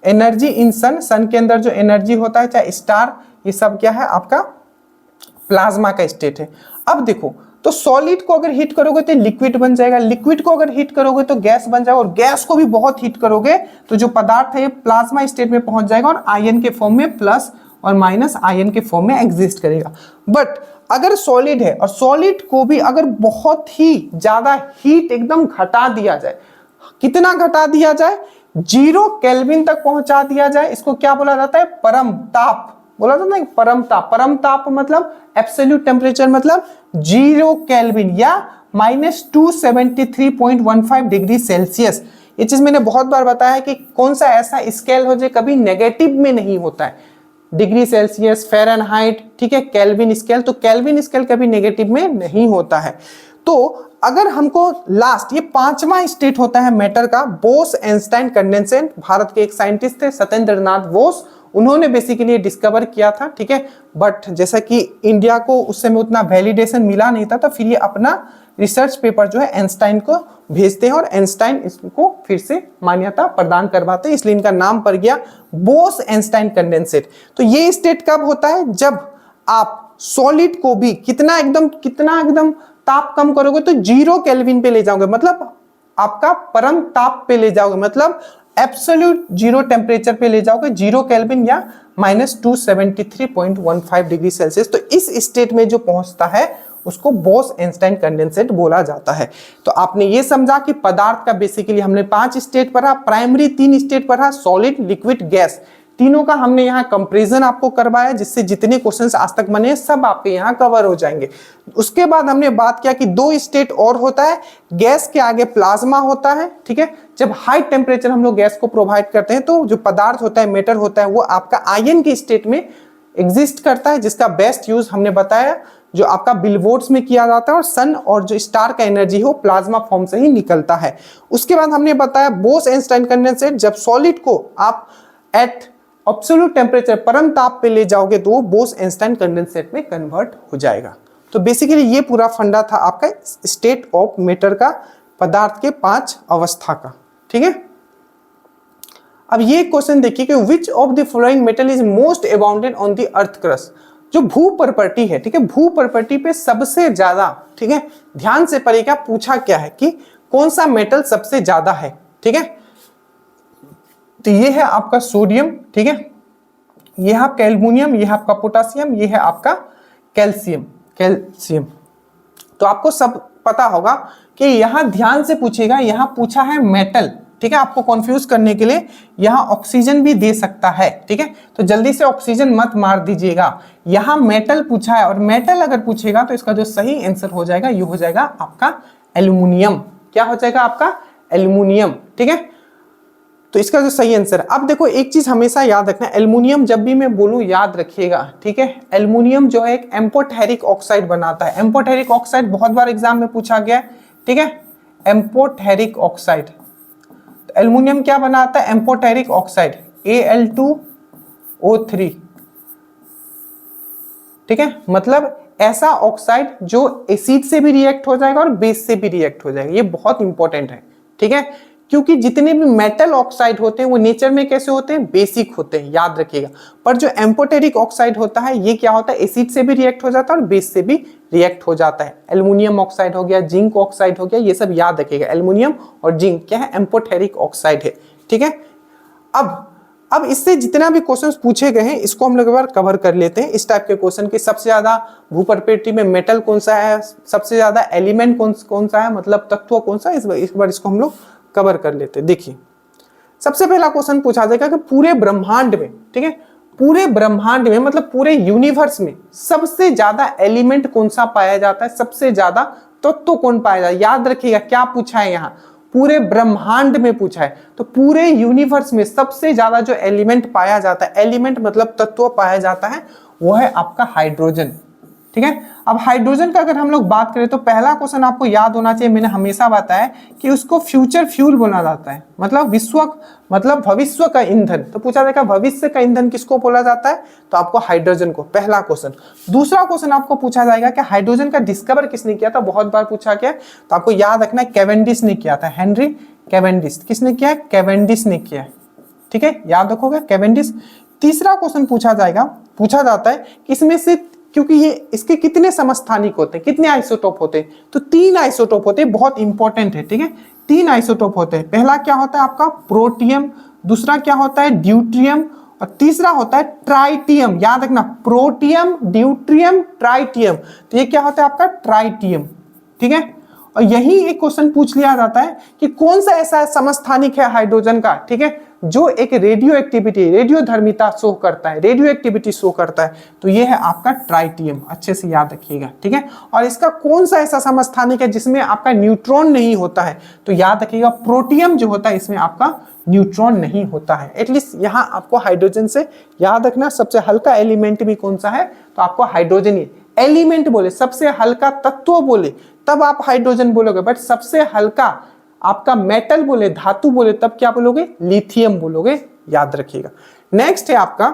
एनर्जी इन सन के अंदर जो एनर्जी होता है, चाहे स्टार, ये सब क्या है आपका प्लाज्मा का स्टेट है। अब देखो, तो सॉलिड को अगर हीट करोगे तो लिक्विड बन जाएगा, लिक्विड को अगर हीट करोगे तो गैस बन जाएगा, और गैस को भी बहुत हीट करोगे तो जो पदार्थ है ये प्लाज्मा स्टेट में पहुंच जाएगा और आयन के फॉर्म में, प्लस और माइनस आयन के फॉर्म में एग्जिस्ट करेगा। बट अगर सॉलिड है और सॉलिड को भी अगर बहुत ही ज्यादा हीट एकदम घटा दिया जाए, कितना घटा दिया जाए, 0 केल्विन तक पहुंचा दिया जाए, इसको क्या बोला जाता है, परम ताप बोला जाता है। परम ताप, परम ताप मतलब एब्सोल्यूट टेम्परेचर, मतलब 0 केल्विन या -273.15 डिग्री सेल्सियस। ये चीज मैंने बहुत बार बताया है कि कौन सा ऐसा स्केल हो जो कभी नेगेटिव में नहीं होता है, डिग्री सेल्सियस, फ़ारेनहाइट, ठीक है, केल्विन स्केल, तो केल्विन स्केल कभी नेगेटिव में नहीं होता है। तो अगर हमको लास्ट ये 5वां स्टेट होता है मैटर का, बोस आइंस्टाइन कंडेंसेट, भारत के एक साइंटिस्ट थे सत्येंद्र नाथ बोस, उन्होंने बेसिकली डिस्कवर किया था, ठीक है। बट जैसा कि इंडिया को उस समय उतना वैलिडेशन मिला नहीं था, तो फिर ये अपना रिसर्च पेपर जो है आइंस्टाइन को भेजते हैं और आइंस्टाइन इसको फिर से मान्यता प्रदान करवाते हैं, इसलिए इनका नाम पड़ गया बोस आइंस्टाइन कंडेंसेट। तो ये स्टेट कब होता है, जब आप सॉलिड को भी कितना एकदम ताप कम करोगे तो 0 केल्विन पे ले जाओगे, मतलब आपका परम ताप पे ले जाओगे, मतलब एब्सोल्यूट 0 टेम्परेचर पे ले जाओगे, 0 केल्विन या -273.15 डिग्री सेल्सियस। तो इस स्टेट में जो पहुंचता है उसको बोस आइंस्टाइन कंडेंसेट बोला जाता है। तो आपने ये समझा कि पदार्थ का बेसिकली हमने 5 स्टेट पढ़ा, प्राइमरी 3 स्टेट पढ़ा, सॉलिड, लिक्विड, गैस, तीनों का हमने यहाँ कंपैरिजन आपको करवाया, जिससे जितने क्वेश्चंस आज तक बने सब आपके यहाँ कवर हो जाएंगे। उसके बाद हमने बात किया कि 2 स्टेट और होता है, गैस के आगे प्लाज्मा होता है, ठीक है। जब हाई टेम्परेचर हम लोग गैस को प्रोवाइड करते हैं तो जो पदार्थ होता है, मैटर होता है, वो आपका आयन के स्टेट में एग्जिस्ट करता है, जिसका बेस्ट यूज हमने बताया जो आपका बिलबोर्ड्स में किया जाता है, और सन और जो स्टार का एनर्जी हो प्लाज्मा फॉर्म से ही निकलता है। उसके बाद हमने बताया बोस आइंस्टाइन कंडेंसेट, जब सॉलिड को आप एट एब्सोल्यूट टेम्परेचर परम ताप पे ले जाओगे तो वो बोस आइंस्टाइन कंडेंसेट में कन्वर्ट हो जाएगा। तो बेसिकली ये पूरा फंडा था आपका स्टेट ऑफ मैटर का, पदार्थ के 5 अवस्था का, ठीक है। अब ये क्वेश्चन देखिए कि which of the following metal is most abundant on the earth crust. जो भू प्रॉपर्टी है, ठीक है, भू प्रॉपर्टी पे सबसे ज्यादा, ठीक है, ध्यान से पढ़िएगा, पूछा क्या है कि कौन सा मेटल सबसे ज्यादा है, ठीक है। तो ये है आपका सोडियम, ठीक है, ये है आपका एल्युमिनियम, ये है आपका पोटासियम, ये है आपका कैल्शियम। तो आपको सब पता होगा कि यहां ध्यान से पूछेगा, यहां पूछा है मेटल, ठीक है, आपको कंफ्यूज करने के लिए यहां ऑक्सीजन भी दे सकता है, ठीक है, तो जल्दी से ऑक्सीजन मत मार दीजिएगा। यहां मेटल पूछा है और मेटल अगर पूछेगा तो इसका जो सही आंसर हो जाएगा ये हो जाएगा आपका एल्युमिनियम। क्या हो जाएगा आपका? एल्युमिनियम, ठीक है। तो इसका जो सही आंसर, अब देखो एक चीज हमेशा याद रखना, एल्युमिनियम जब भी मैं बोलूं याद रखिएगा, ठीक है। एल्युमिनियम जो है एक एम्फोटेरिक ऑक्साइड बनाता है। एम्फोटेरिक ऑक्साइड बहुत बार एग्जाम में पूछा गया है, ठीक है, एम्फोटेरिक ऑक्साइड। एल्युमिनियम क्या बनाता है? एम्फोटेरिक ऑक्साइड, Al2O3, ठीक है, मतलब ऐसा ऑक्साइड जो एसिड से भी रिएक्ट हो जाएगा और बेस से भी रिएक्ट हो जाएगा। ये बहुत इंपॉर्टेंट है, ठीक है, क्योंकि जितने भी मेटल ऑक्साइड होते हैं वो नेचर में कैसे होते हैं? बेसिक होते हैं, याद रखिएगा। पर जो एम्फोटेरिक ऑक्साइड होता है ये क्या होता है? एसिड से भी रिएक्ट हो जाता है और बेस से भी रिएक्ट हो जाता है। एल्युमिनियम ऑक्साइड हो गया, जिंक ऑक्साइड हो गया, ये सब याद रखिएगा। एल्युमिनियम और जिंक क्या है? एम्फोटेरिक ऑक्साइड है, ठीक है। अब इससे जितना भी क्वेश्चंस पूछे गए हैं इसको हम लोग एक बार कवर कर लेते हैं। इस टाइप के क्वेश्चन की सबसे ज्यादा भू प्रॉपर्टी में मेटल कौन सा है, सबसे ज्यादा एलिमेंट कौन सा है, मतलब तत्व कौन सा है, इस बार इसको हम लोग कवर कर लेते हैं। देखिए सबसे पहला क्वेश्चन पूछा जाएगा कि पूरे ब्रह्मांड में, ठीक है, पूरे ब्रह्मांड में मतलब पूरे यूनिवर्स में सबसे ज्यादा एलिमेंट कौन सा पाया जाता है, सबसे ज्यादा तत्व कौन पाया जाता है। याद रखिएगा क्या पूछा है, यहाँ पूरे ब्रह्मांड में पूछा है, तो पूरे यूनिवर्स में सबसे ज्यादा जो एलिमेंट पाया जाता है, एलिमेंट मतलब तत्व पाया जाता है, वो है आपका हाइड्रोजन, ठीक है। अब हाइड्रोजन का अगर हम लोग बात करें तो पहला क्वेश्चन आपको याद होना चाहिए, मैंने हमेशा बताया कि उसको फ्यूचर फ्यूल बोला जाता है, मतलब भविष्य का ईंधन। तो पूछा जाएगा भविष्य का ईंधन किसको बोला जाता है, तो आपको हाइड्रोजन को, पहला क्वेश्चन। दूसरा क्वेश्चन आपको पूछा जाएगा कि हाइड्रोजन का डिस्कवर किसने किया था, बहुत बार पूछा गया, तो आपको याद रखना है कैवेंडिश ने किया था, हेनरी कैवेंडिश। किसने किया है? कैवेंडिश ने किया है, ठीक है, याद रखोगे कैवेंडिश। तीसरा क्वेश्चन पूछा जाता है कि इसमें से, क्योंकि ये इसके कितने समस्थानिक होते हैं, कितने आइसोटोप होते हैं, तो 3 आइसोटोप होते हैं, बहुत इंपॉर्टेंट है, ठीक है। 3 आइसोटोप होते हैं। पहला क्या होता है आपका? प्रोटियम, दूसरा क्या होता है? ड्यूट्रियम, और तीसरा होता है ट्राइटियम। याद रखना, प्रोटियम, ड्यूट्रियम, ट्राइटियम, तो ये क्या होता है आपका? ट्राइटियम, ठीक है। और यही एक क्वेश्चन पूछ लिया जाता है कि कौन सा ऐसा समस्थानिक है हाइड्रोजन का, ठीक है, जो एक रेडियो एक्टिविटी, रेडियोधर्मिता शो करता है, रेडियो एक्टिविटी शो करता है, तो ये है आपका ट्राइटियम। अच्छे से याद रखिएगा, ठीक है। और इसका कौन सा ऐसा समस्थानिक है जिसमें आपका न्यूट्रॉन नहीं होता है, तो याद रखिएगा प्रोटियम जो होता है इसमें आपका न्यूट्रॉन नहीं होता है। एटलीस्ट यहाँ आपको हाइड्रोजन से याद रखना सबसे हल्का एलिमेंट भी कौन सा है, तो आपको हाइड्रोजन ही। एलिमेंट बोले, सबसे हल्का तत्व बोले तब आप हाइड्रोजन बोलोगे, बट सबसे हल्का आपका मेटल बोले, धातु बोले, तब क्या बोलोगे? लिथियम बोलोगे, याद रखिएगा। नेक्स्ट है आपका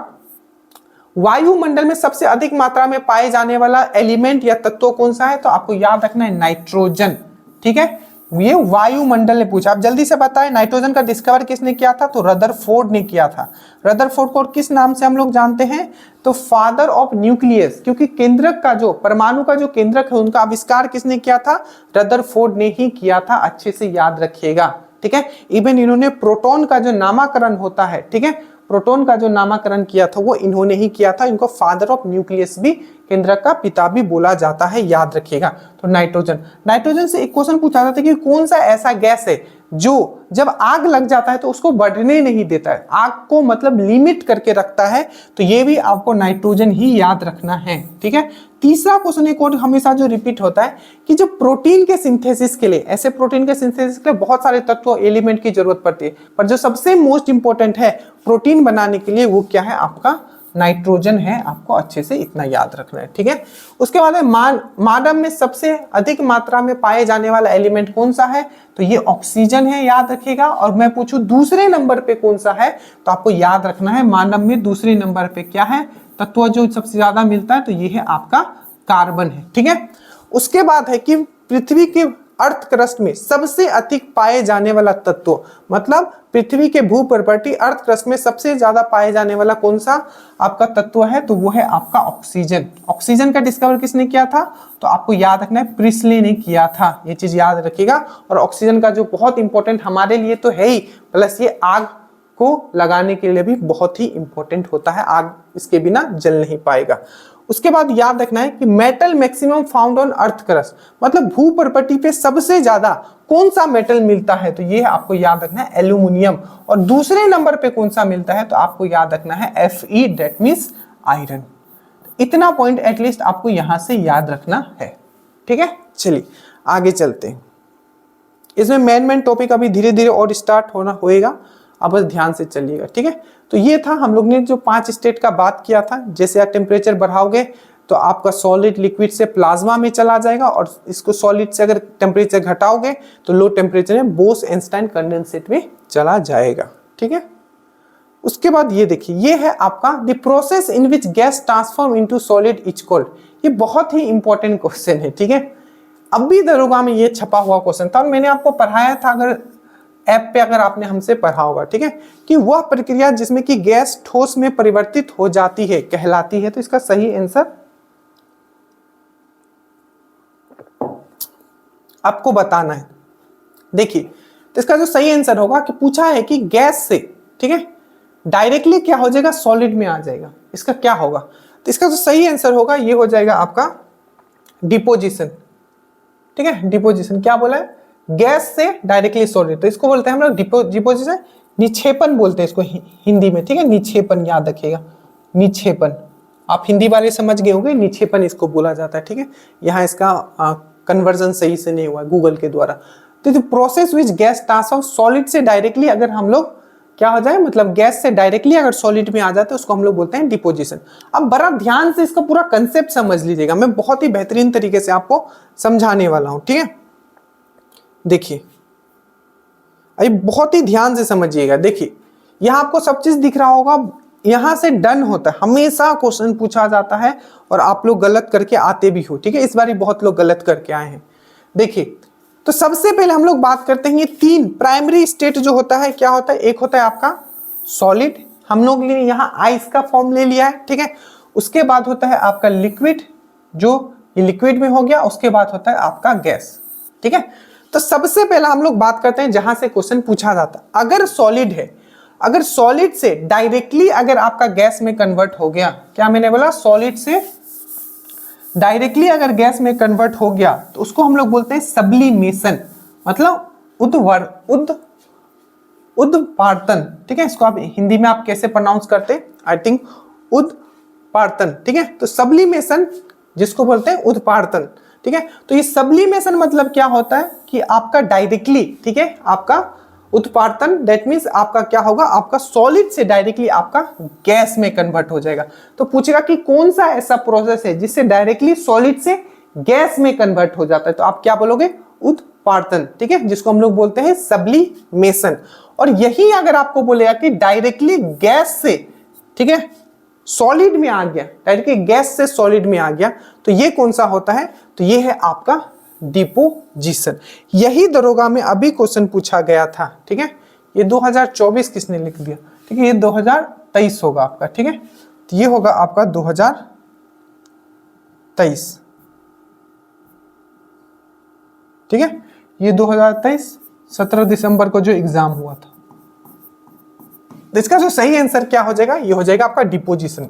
वायुमंडल में सबसे अधिक मात्रा में पाए जाने वाला एलिमेंट या तत्व कौन सा है, तो आपको याद रखना है नाइट्रोजन, ठीक है। ये वायुमंडल ने पूछा। आप जल्दी से बताएं नाइट्रोजन का डिस्कवर किसने किया था, तो रदरफोर्ड ने किया था। रदरफोर्ड को किस नाम से हम लोग जानते हैं, तो फादर ऑफ न्यूक्लियस, क्योंकि केंद्रक का जो, परमाणु का जो केंद्रक है उनका आविष्कार किसने किया था? रदरफोर्ड ने ही किया था। अच्छे से याद रखिएगा, ठीक है। इवन इन्होंने प्रोटॉन का जो नामकरण होता है, ठीक है, प्रोटॉन का जो नामकरण किया था वो इन्होंने ही किया था। इनको फादर ऑफ न्यूक्लियस भी, केंद्रक का पिता भी बोला जाता है, याद रखिएगा। तो नाइट्रोजन से एक क्वेश्चन पूछा जाता है कि कौन सा ऐसा गैस है जो जब आग लग जाता है तो उसको बढ़ने नहीं देता है, आग को मतलब लिमिट करके रखता है, तो ये भी आपको नाइट्रोजन ही याद रखना है, ठीक है। तीसरा क्वेश्चन एक और हमेशा जो रिपीट होता है कि जो प्रोटीन के सिंथेसिस के लिए, ऐसे प्रोटीन के सिंथेसिस के लिए बहुत सारे तत्व एलिमेंट की जरूरत पड़ती है, पर जो सबसे मोस्ट इंपॉर्टेंट है प्रोटीन बनाने के लिए वो क्या है? आपका नाइट्रोजन है। आपको अच्छे से इतना याद रखना है, ठीक है। उसके बाद मानव में सबसे अधिक मात्रा में पाए जाने वाला एलिमेंट कौन सा है, तो ये ऑक्सीजन है, याद रखिएगा। और मैं पूछूं दूसरे नंबर पे कौन सा है, तो आपको याद रखना है मानव में दूसरे नंबर पे क्या है, तत्व जो सबसे ज्यादा मिलता है, तो ये है आपका कार्बन है, ठीक है। उसके बाद है कि पृथ्वी के अर्थ क्रस्ट में सबसे अधिक पाए जाने वाला तत्व, मतलब पृथ्वी के भू प्रॉपर्टी अर्थ क्रस्ट में सबसे ज्यादा पाए जाने वाला कौन सा आपका तत्व है, तो वो है आपका ऑक्सीजन। ऑक्सीजन का डिस्कवर किसने किया था, तो आपको याद रखना है प्रिस्ली ने किया था, ये चीज याद रखिएगा। और ऑक्सीजन का जो बहुत इंपॉर्टेंट हमारे लिए तो है ही, प्लस ये आग को लगाने के लिए भी बहुत ही इंपॉर्टेंट होता है, आग इसके बिना जल नहीं पाएगा। उसके बाद याद रखना है कि metal maximum found on earth crust, मतलब भू प्रॉपर्टी पे सबसे ज्यादा कौन सा मेटल मिलता है, तो ये आपको याद रखना है एल्यूमिनियम। और दूसरे नंबर पे कौन सा मिलता है, तो आपको याद रखना है Fe, दैट मींस आयरन। इतना पॉइंट एटलीस्ट आपको यहां से याद रखना है, ठीक है। चलिए आगे चलते हैं। इसमें मेन टॉपिक अभी धीरे धीरे और स्टार्ट होना होएगा, अब बस ध्यान से चलिएगा, ठीक है। तो ये था हम लोग ने जो 5 स्टेट का बात किया था। जैसे आप टेम्परेचर बढ़ाओगे तो आपका सॉलिड लिक्विड से प्लाज्मा में चला जाएगा, और इसको सॉलिड से अगर टेम्परेचर घटाओगे तो लो टेम्परेचर में बोस-आइंस्टाइन कंडेंसेट में चला जाएगा, ठीक है। उसके बाद ये देखिए, ये है आपका the process in which gas transform into solid is called. ये बहुत ही इंपॉर्टेंट क्वेश्चन है, ठीक है। अब भी दरोगा में ये छपा हुआ क्वेश्चन था और मैंने आपको पढ़ाया था, अगर ऐप पे अगर आपने हमसे पढ़ा होगा, ठीक है, कि वह प्रक्रिया जिसमें कि गैस ठोस में परिवर्तित हो जाती है कहलाती है। तो इसका सही आंसर आपको बताना है। देखिए, तो इसका जो सही आंसर होगा कि पूछा है कि गैस से, ठीक है, डायरेक्टली क्या हो जाएगा, सॉलिड में आ जाएगा, इसका क्या होगा। तो इसका जो सही आंसर होगा ये हो जाएगा आपका डिपोजिशन, ठीक है। डिपोजिशन क्या बोला है, गैस से डायरेक्टली सॉलिड, तो इसको बोलते हैं हम लोग डिपोजिशन, निक्षेपण बोलते हैं इसको हिंदी में, ठीक है। निक्षेपण याद रखिएगा, निक्षेपण। आप हिंदी वाले समझ गए होंगे, निक्षेपण इसको बोला जाता है, ठीक है। यहाँ इसका कन्वर्जन सही से नहीं हुआ गूगल के द्वारा। तो जो process which gas transform solid से डायरेक्टली अगर हम लोग क्या हो जाए, मतलब गैस से डायरेक्टली अगर सॉलिड में आ जाते हैं उसको हम लोग बोलते हैं डिपोजिशन। अब बड़ा ध्यान से इसका पूरा कंसेप्ट समझ लीजिएगा, मैं बहुत ही बेहतरीन तरीके से आपको समझाने वाला हूं, ठीक है। देखिए, अभी बहुत ही ध्यान से समझिएगा। देखिए, यहां आपको सब चीज दिख रहा होगा, यहां से डन होता है, हमेशा क्वेश्चन पूछा जाता है और आप लोग गलत करके आते भी हो, ठीक है। इस बार बहुत लोग गलत करके आए हैं। देखिए, तो सबसे पहले हम लोग बात करते हैं ये 3 प्राइमरी स्टेट जो होता है, क्या होता है, एक होता है आपका सॉलिड, हम लोग ने यहाँ आइस का फॉर्म ले लिया है, ठीक है। उसके बाद होता है आपका लिक्विड, जो ये लिक्विड में हो गया, उसके बाद होता है आपका गैस, ठीक है। तो सबसे पहला हम लोग बात करते हैं जहां से क्वेश्चन पूछा जाता है, अगर सॉलिड है, अगर सॉलिड से डायरेक्टली अगर आपका गैस में कन्वर्ट हो गया, क्या मैंने बोला, सॉलिड से डायरेक्टली अगर गैस में कन्वर्ट हो गया तो उसको हम लोग बोलते हैं सब्लिमेशन, मतलब उद्वार्तन, ठीक है। इसको आप हिंदी में आप कैसे प्रोनाउंस करते हैं, आई थिंक उद्वार्तन, ठीक है। तो सब्लिमेशन जिसको बोलते हैं उद्वार्तन, ठीक है। तो ये सब्लिमेशन मतलब क्या होता है कि आपका डायरेक्टली, ठीक है, आपका उत्पादन, दैट मींस आपका क्या होगा, आपका सॉलिड से डायरेक्टली आपका गैस में कन्वर्ट हो जाएगा। तो पूछेगा कि कौन सा ऐसा प्रोसेस है जिससे डायरेक्टली सॉलिड से गैस में कन्वर्ट हो जाता है, तो आप क्या बोलोगे, उत्पादन, ठीक है, जिसको हम लोग बोलते हैं सब्लिमेशन। और यही अगर आपको बोलेगा कि डायरेक्टली गैस से, ठीक है, सॉलिड में आ गया, डायरेक्टली गैस से सॉलिड में आ गया, तो ये कौन सा होता है, तो ये है आपका डिपोजिशन। यही दरोगा में अभी क्वेश्चन पूछा गया था, ठीक है। ये 2024 किसने लिख दिया, ठीक है, ये 2023 होगा आपका, ठीक है। तो ये होगा आपका 2023, ठीक है। ये 2023 17 दिसंबर को जो एग्जाम हुआ था। तो इसका जो सही आंसर क्या हो जाएगा, ये हो जाएगा आपका डिपोजिशन।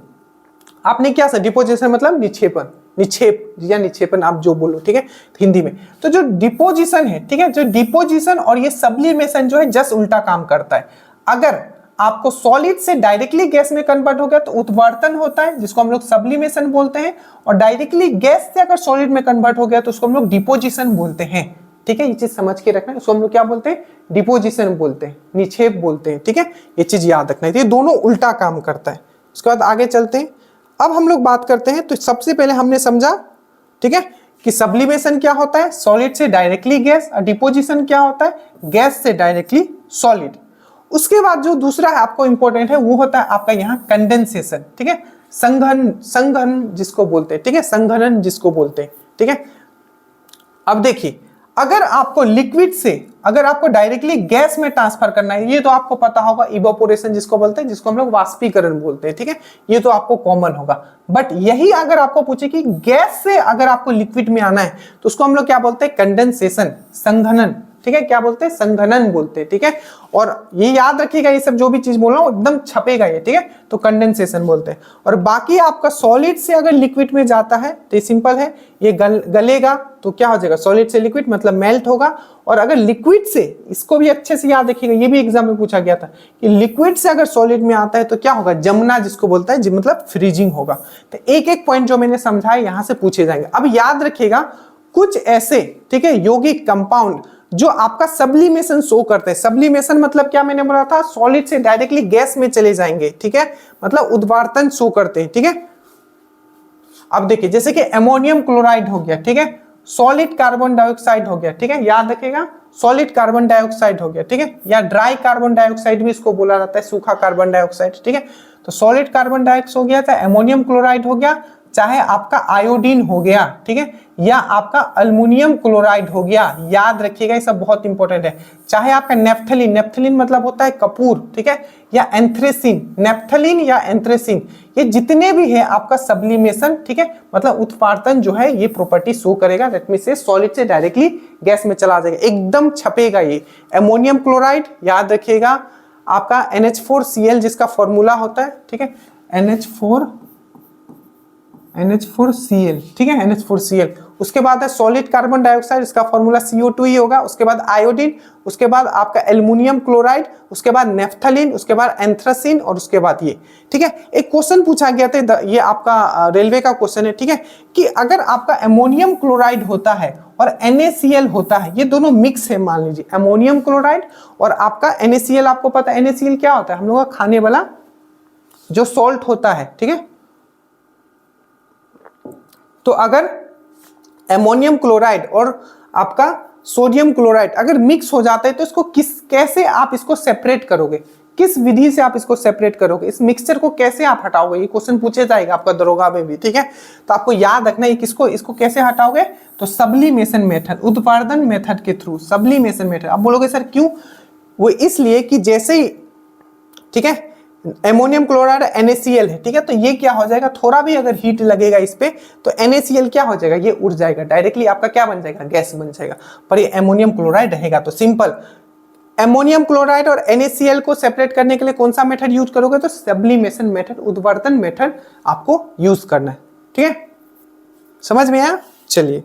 आपने क्या सा, डिपोजिशन मतलब निक्षेपण, निक्षेप या निक्षेपण आप जो बोलो, ठीक है, हिंदी में। तो जो डिपोजिशन है, ठीक है, जो डिपोजिशन और ये सब्लिमेशन जो है जस्ट उल्टा काम करता है। अगर आपको सॉलिड से डायरेक्टली गैस में कन्वर्ट हो गया तो उत्वर्तन होता है, जिसको हम लोग सब्लिमेशन बोलते हैं, और डायरेक्टली गैस से अगर सॉलिड में कन्वर्ट हो गया तो उसको हम लोग डिपोजिशन बोलते हैं, ठीक है। ये चीज समझ के रखना है, उसको हम लोग क्या बोलते हैं, डिपोजिशन बोलते हैं, निक्षेप बोलते हैं, ठीक है। ये चीज याद रखना है, ये दोनों उल्टा काम करता है। उसके बाद आगे चलते हैं, अब हम लोग बात करते हैं। तो सबसे पहले हमने समझा, ठीक है, कि सब्लिमेशन क्या होता है, सॉलिड से डायरेक्टली गैस, और डिपोजिशन क्या होता है, गैस से डायरेक्टली सॉलिड। उसके बाद जो दूसरा है आपको इंपॉर्टेंट है, वो होता है आपका यहाँ कंडेंसेशन, ठीक है, संघनन जिसको बोलते हैं, ठीक है, संघनन जिसको बोलते हैं, ठीक है। अब देखिए, अगर आपको लिक्विड से अगर आपको डायरेक्टली गैस में ट्रांसफर करना है, ये तो आपको पता होगा, इवोपोरेशन जिसको बोलते हैं, जिसको हम लोग वाष्पीकरण बोलते हैं, ठीक है, ये तो आपको कॉमन होगा। बट यही अगर आपको पूछे कि गैस से अगर आपको लिक्विड में आना है तो उसको हम लोग क्या बोलते हैं, कंडेंसेशन, संघनन, ठीक है, क्या बोलते हैं, संघनन बोलते हैं, ठीक है। और ये याद रखिएगा, ये सब जो भी चीज बोल रहा हूं एकदम छपेगा ये, ठीक है, तो कंडेंसेशन बोलते हैं। और बाकी आपका सॉलिड से अगर लिक्विड में जाता है तो ये सिंपल है, ये गलेगा तो क्या हो जाएगा, सॉलिड से लिक्विड मतलब मेल्ट होगा। और अगर लिक्विड से, इसको भी अच्छे से याद रखिएगा, ये भी एग्जाम में पूछा गया था कि लिक्विड से अगर सॉलिड में आता है तो क्या होगा, जमना जिसको बोलता है, मतलब फ्रीजिंग होगा। तो एक एक पॉइंट जो मैंने समझाया यहां से पूछे जाएंगे। अब याद रखिएगा कुछ ऐसे, ठीक है, यौगिक कंपाउंड जो आपका सब्लिमेशन शो करते हैं। सब्लिमेशन मतलब क्या, मैंने बोला था सॉलिड से डायरेक्टली गैस में चले जाएंगे, ठीक है, मतलब उद्वार्तन शो करते हैं, ठीक है। अब देखिए जैसे कि अमोनियम क्लोराइड हो गया, ठीक है, सॉलिड कार्बन डाइऑक्साइड हो गया, ठीक है, याद रखिएगा सॉलिड कार्बन डाइऑक्साइड हो गया, ठीक है, या ड्राई कार्बन डाइऑक्साइड भी इसको बोला जाता है, सूखा कार्बन डाइऑक्साइड, ठीक है। तो सॉलिड कार्बन डाइऑक्साइड हो गया, चाहे अमोनियम क्लोराइड हो गया, चाहे आपका आयोडीन हो गया, ठीक है, या आपका अल्मुनियम क्लोराइड हो गया, याद रखिएगा ये सब बहुत इंपॉर्टेंट है। चाहे आपका नेफ्थलीन, नेफ्थलीन मतलब होता है कपूर, ठीक है, या एंथ्रेसिन, नेफ्थलीन या एंथ्रेसिन, ये जितने भी है आपका सब्लिमेशन, ठीक है, मतलब उत्पादन जो है ये प्रॉपर्टी शो करेगा। दैट मींस से सॉलिड से डायरेक्टली गैस में चला जाएगा, एकदम छपेगा ये। अमोनियम क्लोराइड याद रखिएगा आपका NH4Cl जिसका फॉर्मूला होता है, ठीक है, NH4Cl, ठीक है, NH4Cl। उसके बाद है सॉलिड कार्बन डाइऑक्साइड, इसका फॉर्मूला CO2 ही होगा। उसके बाद आयोडीन, उसके बाद आपका एल्युमिनियम क्लोराइड, उसके बाद नेफ्थलीन, उसके बाद एंथ्रासिन और उसके बाद ये, ठीक है। एक क्वेश्चन पूछा गया था, ये आपका रेलवे का क्वेश्चन है, ठीक है, कि अगर आपका अमोनियम क्लोराइड होता है और NaCl होता है, ये दोनों मिक्स है, मान लीजिए अमोनियम क्लोराइड और आपका NaCl, आपको पता है NaCl क्या होता है, हम लोग का खाने वाला जो सॉल्ट होता है, ठीक है। तो अगर अमोनियम क्लोराइड और आपका सोडियम क्लोराइड अगर मिक्स हो जाता है तो इसको कैसे आप इसको सेपरेट करोगे, किस विधि से आप इसको सेपरेट करोगे, इस मिक्सचर को कैसे आप हटाओगे, ये क्वेश्चन पूछे जाएगा आपका दरोगा में भी, ठीक है। तो आपको याद रखना है इसको कैसे हटाओगे, तो सब्लिमेशन मेथड, उत्पादन मेथड के थ्रू, सब्लिमेशन मेथड। आप बोलोगे सर क्यों, वो इसलिए कि जैसे ही, ठीक है, एमोनियम क्लोराइड NaCl है, ठीक है, तो ये क्या हो जाएगा, थोड़ा भी अगर हीट लगेगा इस पे तो NaCl क्या हो जाएगा, ये उड़ जाएगा, डायरेक्टली आपका क्या बन जाएगा, गैस बन जाएगा। पर ये एमोनियम क्लोराइड रहेगा। तो सिंपल, एमोनियम क्लोराइड और NaCl को सेपरेट करने के लिए कौन सा मेथड यूज करोगे, तो सब्लिमेशन मेथड, उद्वर्तन मेथड आपको यूज करना है, ठीक है, समझ में आया। चलिए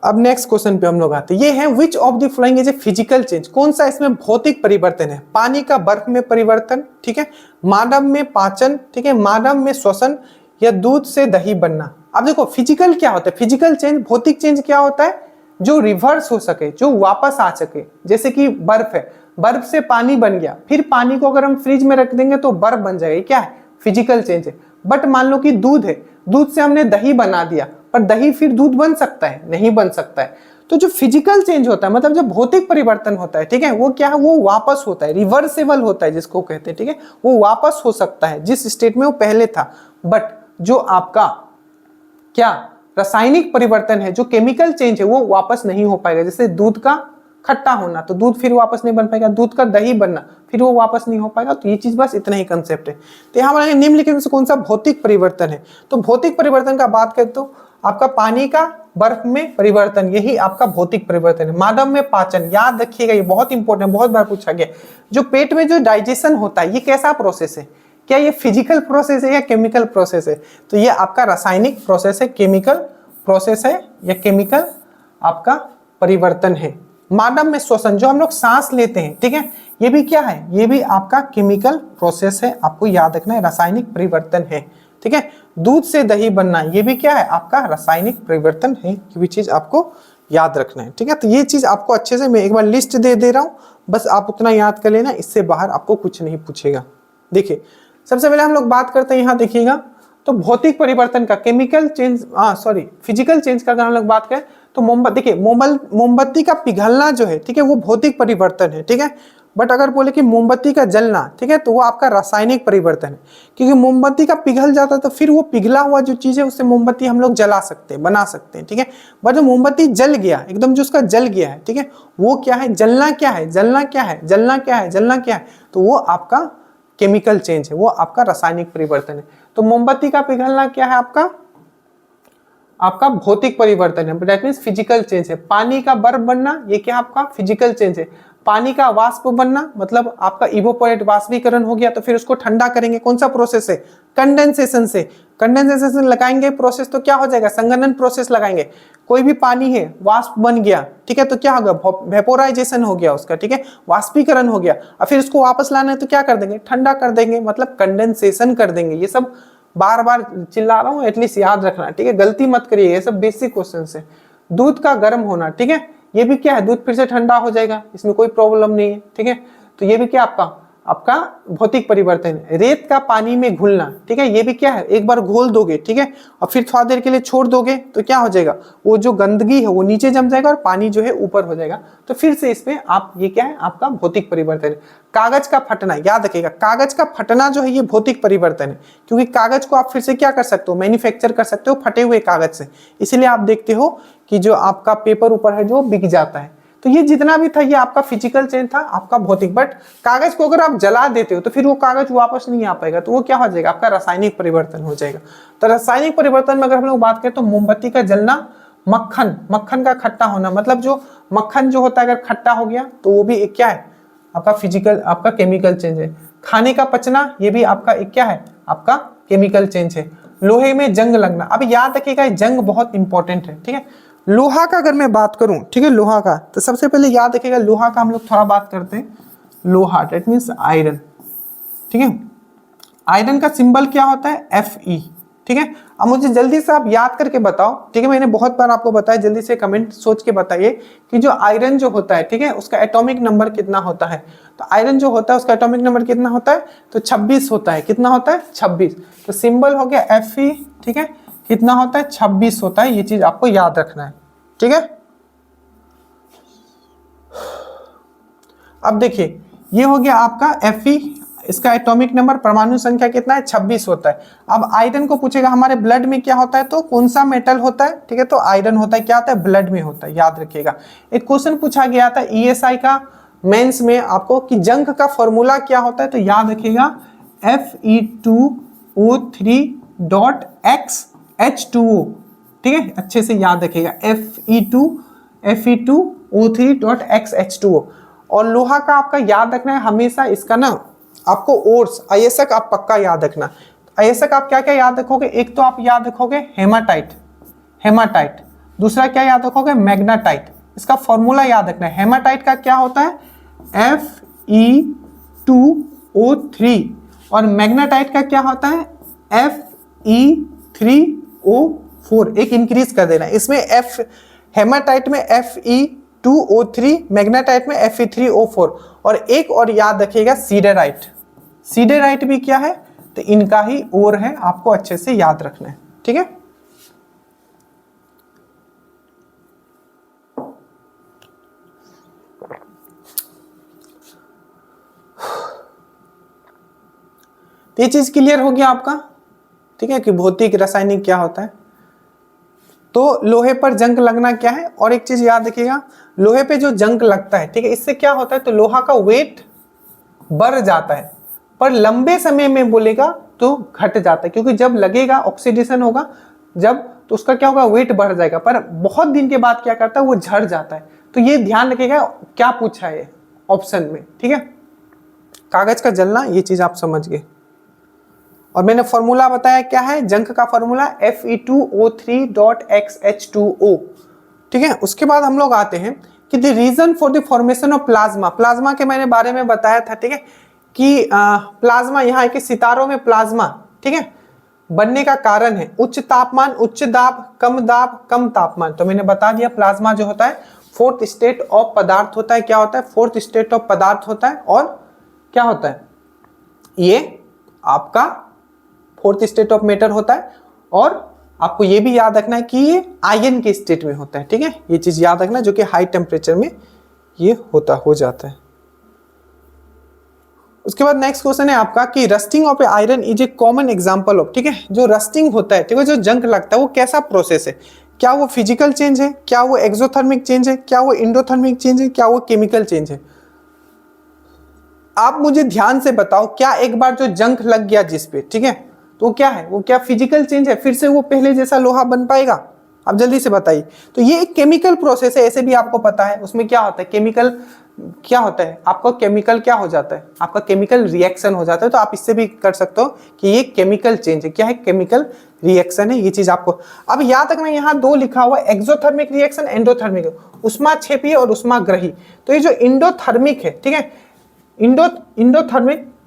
अब नेक्स्ट क्वेश्चन पे हम लोग आते हैं, ये है which of the following is a physical change, कौन सा इसमें भौतिक परिवर्तन है, पानी का बर्फ में परिवर्तन, ठीक है, मानव में पाचन, ठीक है, मानव में श्वसन, या दूध से दही बनना। अब देखो फिजिकल क्या होता है, फिजिकल चेंज, भौतिक चेंज क्या होता है, जो रिवर्स हो सके, जो वापस आ सके। जैसे कि बर्फ है, बर्फ से पानी बन गया, फिर पानी को अगर हम फ्रिज में रख देंगे तो बर्फ बन जाएगा, क्या है, फिजिकल चेंज है। बट मान लो कि दूध है, दूध से हमने दही बना दिया, पर दही फिर दूध बन सकता है, नहीं बन सकता है। तो जो फिजिकल चेंज होता है, मतलब जो भौतिक परिवर्तन होता है, ठीक है, वो क्या है, वो वापस होता है, रिवर्सेबल होता है जिसको कहते हैं, ठीक है, वो वापस हो सकता है जिस स्टेट में वो पहले था। बट जो आपका क्या रासायनिक परिवर्तन है, जो केमिकल चेंज है, वो वापस नहीं हो पाएगा। जैसे दूध का खट्टा होना, तो दूध फिर वापस नहीं बन पाएगा, दूध का दही बनना फिर वो वापस नहीं हो पाएगा। तो ये चीज बस इतना ही कंसेप्ट है। तो यहाँ हमारे निम्नलिखित में से कौन सा भौतिक परिवर्तन है, तो भौतिक परिवर्तन का बात करें तो आपका पानी का बर्फ में परिवर्तन, यही आपका भौतिक परिवर्तन है। मानव में पाचन, याद रखिएगा ये बहुत इंपॉर्टेंट, बहुत बार पूछा गया। जो पेट में जो डाइजेशन होता है, ये कैसा प्रोसेस है, क्या ये फिजिकल प्रोसेस है या केमिकल प्रोसेस है, तो ये आपका रासायनिक प्रोसेस है, केमिकल प्रोसेस है या केमिकल आपका परिवर्तन है। मानव में श्वसन, जो हम लोग सांस लेते हैं, ठीक है, ये भी क्या है, ये भी आपका केमिकल प्रोसेस है, आपको याद रखना है, रासायनिक परिवर्तन है, ठीक है। दूध से दही बनना, ये भी क्या है, आपका रासायनिक परिवर्तन है, ये भी चीज आपको याद रखना है, ठीक है। तो ये चीज आपको अच्छे से मैं एक बार लिस्ट दे रहा हूं, बस आप उतना याद कर लेना, इससे बाहर आपको कुछ नहीं पूछेगा। देखिए सबसे पहले हम लोग बात करते हैं, यहाँ देखिएगा, तो भौतिक परिवर्तन का, केमिकल चेंज, फिजिकल चेंज का अगर हम लोग बात करें तो देखिए मोमबत्ती का पिघलना जो है, ठीक है, वो भौतिक परिवर्तन है, ठीक है। बट अगर बोले कि मोमबत्ती का जलना, ठीक है, तो वो आपका रासायनिक परिवर्तन है, क्योंकि मोमबत्ती का पिघल जाता है तो फिर वो पिघला हुआ जो चीज है उससे मोमबत्ती हम लोग जला सकते हैं, बना सकते हैं, ठीक है। बट जो मोमबत्ती जल गया एकदम, जो उसका जल गया है, ठीक है, वो क्या है, जलना क्या है, जलना क्या है, जलना क्या है, जलना क्या है, तो वो आपका केमिकल चेंज है, वो आपका रासायनिक परिवर्तन है। तो मोमबत्ती का पिघलना क्या है, आपका भौतिक परिवर्तन है, दैट मींस फिजिकल चेंज है। पानी का बर्फ बनना, ये क्या आपका फिजिकल चेंज है। पानी का वाष्प बनना मतलब आपका इवोपोरेट, वाष्पीकरण हो गया, तो फिर उसको ठंडा करेंगे, कौन सा प्रोसेस है, कंडेंसेशन से। कंडेंसेशन लगाएंगे प्रोसेस तो क्या हो जाएगा, संघनन प्रोसेस लगाएंगे। कोई भी पानी है, वाष्प बन गया, ठीक है, तो क्या होगा, वेपोराइजेशन हो गया उसका, ठीक है, वाष्पीकरण हो गया। और फिर उसको वापस लाना है तो क्या कर देंगे, ठंडा कर देंगे, मतलब कंडेंसेशन कर देंगे। ये सब बार बार चिल्ला रहा हूँ, एटलीस्ट याद रखना, ठीक है, गलती मत करिए, ये सब बेसिक क्वेश्चन है। दूध का गर्म होना, ठीक है, ये भी क्या है, दूध फिर से ठंडा हो जाएगा, इसमें कोई प्रॉब्लम नहीं है, ठीक है। तो ये भी क्या आपका भौतिक परिवर्तन है। रेत का पानी में घुलना, ठीक है, ये भी क्या है, एक बार घोल दोगे, ठीक है, और फिर थोड़ा देर के लिए छोड़ दोगे तो क्या हो जाएगा, वो जो गंदगी है वो नीचे जम जाएगा और पानी जो है ऊपर हो जाएगा। तो फिर से इसमें आप, ये क्या है, आपका भौतिक परिवर्तन है। कागज का फटना, याद रखिएगा, कागज का फटना जो है ये भौतिक परिवर्तन है, क्योंकि कागज को आप फिर से क्या कर सकते हो, मैन्युफैक्चर कर सकते हो फटे हुए कागज से। इसीलिए आप देखते हो कि जो आपका पेपर ऊपर है जो बिक जाता है। तो ये जितना भी था ये आपका फिजिकल चेंज था, आपका भौतिक। बट कागज को अगर आप जला देते हो तो फिर वो कागज वापस नहीं आ पाएगा, तो वो क्या हो जाएगा, आपका रासायनिक परिवर्तन हो जाएगा। तो रासायनिक परिवर्तन में अगर हम लोग बात करें तो मोमबत्ती का जलना, मक्खन का खट्टा होना, मतलब जो मक्खन जो होता है अगर खट्टा हो गया तो वो भी एक क्या है, आपका फिजिकल, आपका केमिकल चेंज है। खाने का पचना, ये भी आपका एक क्या है, आपका केमिकल चेंज है। लोहे में जंग लगना, अब याद रखिएगा जंग बहुत इंपॉर्टेंट है, ठीक है। लोहा का अगर मैं बात करूं, ठीक है, लोहा का, तो सबसे पहले याद रखिएगा लोहा का हम लोग थोड़ा बात करते हैं। लोहा दैट मीन्स आयरन, ठीक है। आयरन का सिंबल क्या होता है, Fe, ठीक है। अब मुझे जल्दी से आप याद करके बताओ, ठीक है, मैंने बहुत बार आपको बताया, जल्दी से कमेंट सोच के बताइए कि जो आयरन जो होता है, ठीक है, उसका एटॉमिक नंबर कितना होता है। तो आयरन जो होता है उसका एटॉमिक नंबर कितना होता है, तो 26 होता है। कितना होता है, 26। तो सिंबल हो गया Fe, ठीक है, कितना होता है, 26 होता है। ये चीज आपको याद रखना है, ठीक है। अब देखिए ये हो गया आपका Fe, इसका एटॉमिक नंबर, परमाणु संख्या कितना है, 26 होता है। अब आयरन को पूछेगा हमारे ब्लड में क्या होता है, तो कौन सा मेटल होता है, ठीक है, तो आयरन होता है, क्या होता है, ब्लड में होता है, याद रखिएगा। एक क्वेश्चन पूछा गया था ESI का मेंस में आपको कि जंग का फॉर्मूला क्या होता है, तो याद रखिएगा Fe2O3.XH2O, ठीक है, अच्छे से याद रखिएगा Fe2O3.XH2O। और लोहा का आपका याद रखना है हमेशा, इसका ना आपको ओर्स, अयस्क आप पक्का याद रखना। अयस्क आप क्या क्या याद रखोगे, एक तो आप याद रखोगे हेमाटाइट, दूसरा क्या याद रखोगे, मैग्नाटाइट। इसका फॉर्मूला याद रखना है। हेमाटाइट का क्या होता है, Fe2O3, और मैग्नाटाइट का क्या होता है, Fe3O4। एक इंक्रीज कर देना इसमें, हेमाटाइट में Fe2O3, मैग्नेटाइट में Fe3O4। और एक और याद रखिएगा सीडेराइट भी क्या है, तो इनका ही ओर है, आपको अच्छे से याद रखना है, ठीक है। तो ये चीज क्लियर हो गया आपका, ठीक है, कि भौतिक रासायनिक क्या होता है। तो लोहे पर जंग लगना क्या है, और एक चीज याद रखिएगा, लोहे पे जो जंग लगता है, ठीक है, इससे क्या होता है, तो लोहा का वेट बढ़ जाता है, पर लंबे समय में बोलेगा तो घट जाता है, क्योंकि जब लगेगा ऑक्सीडेशन होगा जब, तो उसका क्या होगा, वेट बढ़ जाएगा, पर बहुत दिन के बाद क्या करता है, वो झड़ जाता है। तो ये ध्यान रखिएगा क्या पूछा है ऑप्शन में, ठीक है। कागज का जलना, ये चीज आप समझ गए। और मैंने फॉर्मूला बताया क्या है, जंग का फॉर्मूला Fe2O3.XH2O, ठीक है। उसके बाद हम लोग आते हैं कि the reason for the formation of plasma. Plasma के मैंने बारे में बताया था, ठीक है, कि प्लाज्मा यहाँ के सितारों में प्लाज्मा, ठीक है, बनने का कारण है उच्च तापमान, उच्च दाब, कम तापमान। तो मैंने बता दिया प्लाज्मा जो होता है फोर्थ स्टेट ऑफ पदार्थ होता है। क्या होता है, फोर्थ स्टेट ऑफ पदार्थ होता है। और क्या होता है, ये आपका फोर्थ स्टेट ऑफ मैटर होता है। और आपको ये भी याद रखना है कि ये आयन के स्टेट में होता है, ठीक है, ये चीज याद रखना, जो कि हाई टेम्परेचर में ये हो जाता है। उसके बाद नेक्स्ट क्वेश्चन है आपका कि rusting of A iron is a common example of, ठीक है, जो रस्टिंग होता है, ठीक है, जो जंग लगता है वो कैसा प्रोसेस है? क्या वो फिजिकल चेंज है, क्या वो एक्सोथर्मिक चेंज है, क्या वो इंडोथर्मिक चेंज है, क्या वो केमिकल चेंज है? आप मुझे ध्यान से बताओ, क्या एक बार जो जंग लग गया जिस पे, ठीक है, तो क्या है, वो क्या फिजिकल चेंज है, फिर से वो पहले जैसा लोहा बन पाएगा? आप जल्दी से बताइए। तो ये एक केमिकल प्रोसेस है, ऐसे भी आपको पता है। उसमें क्या होता है, केमिकल क्या होता है, आपका केमिकल क्या हो जाता है, आपका केमिकल रिएक्शन हो जाता है। तो आप इससे भी कर सकते हो कि ये केमिकल चेंज है। क्या है, केमिकल रिएक्शन है, ये चीज आपको अब याद रखना। यहाँ दो लिखा हुआ है, एक्सोथर्मिक रिएक्शन, एंडोथर्मिक, उष्माक्षेपी और उष्माग्रही। तो ये जो इंडोथर्मिक है, ठीक है,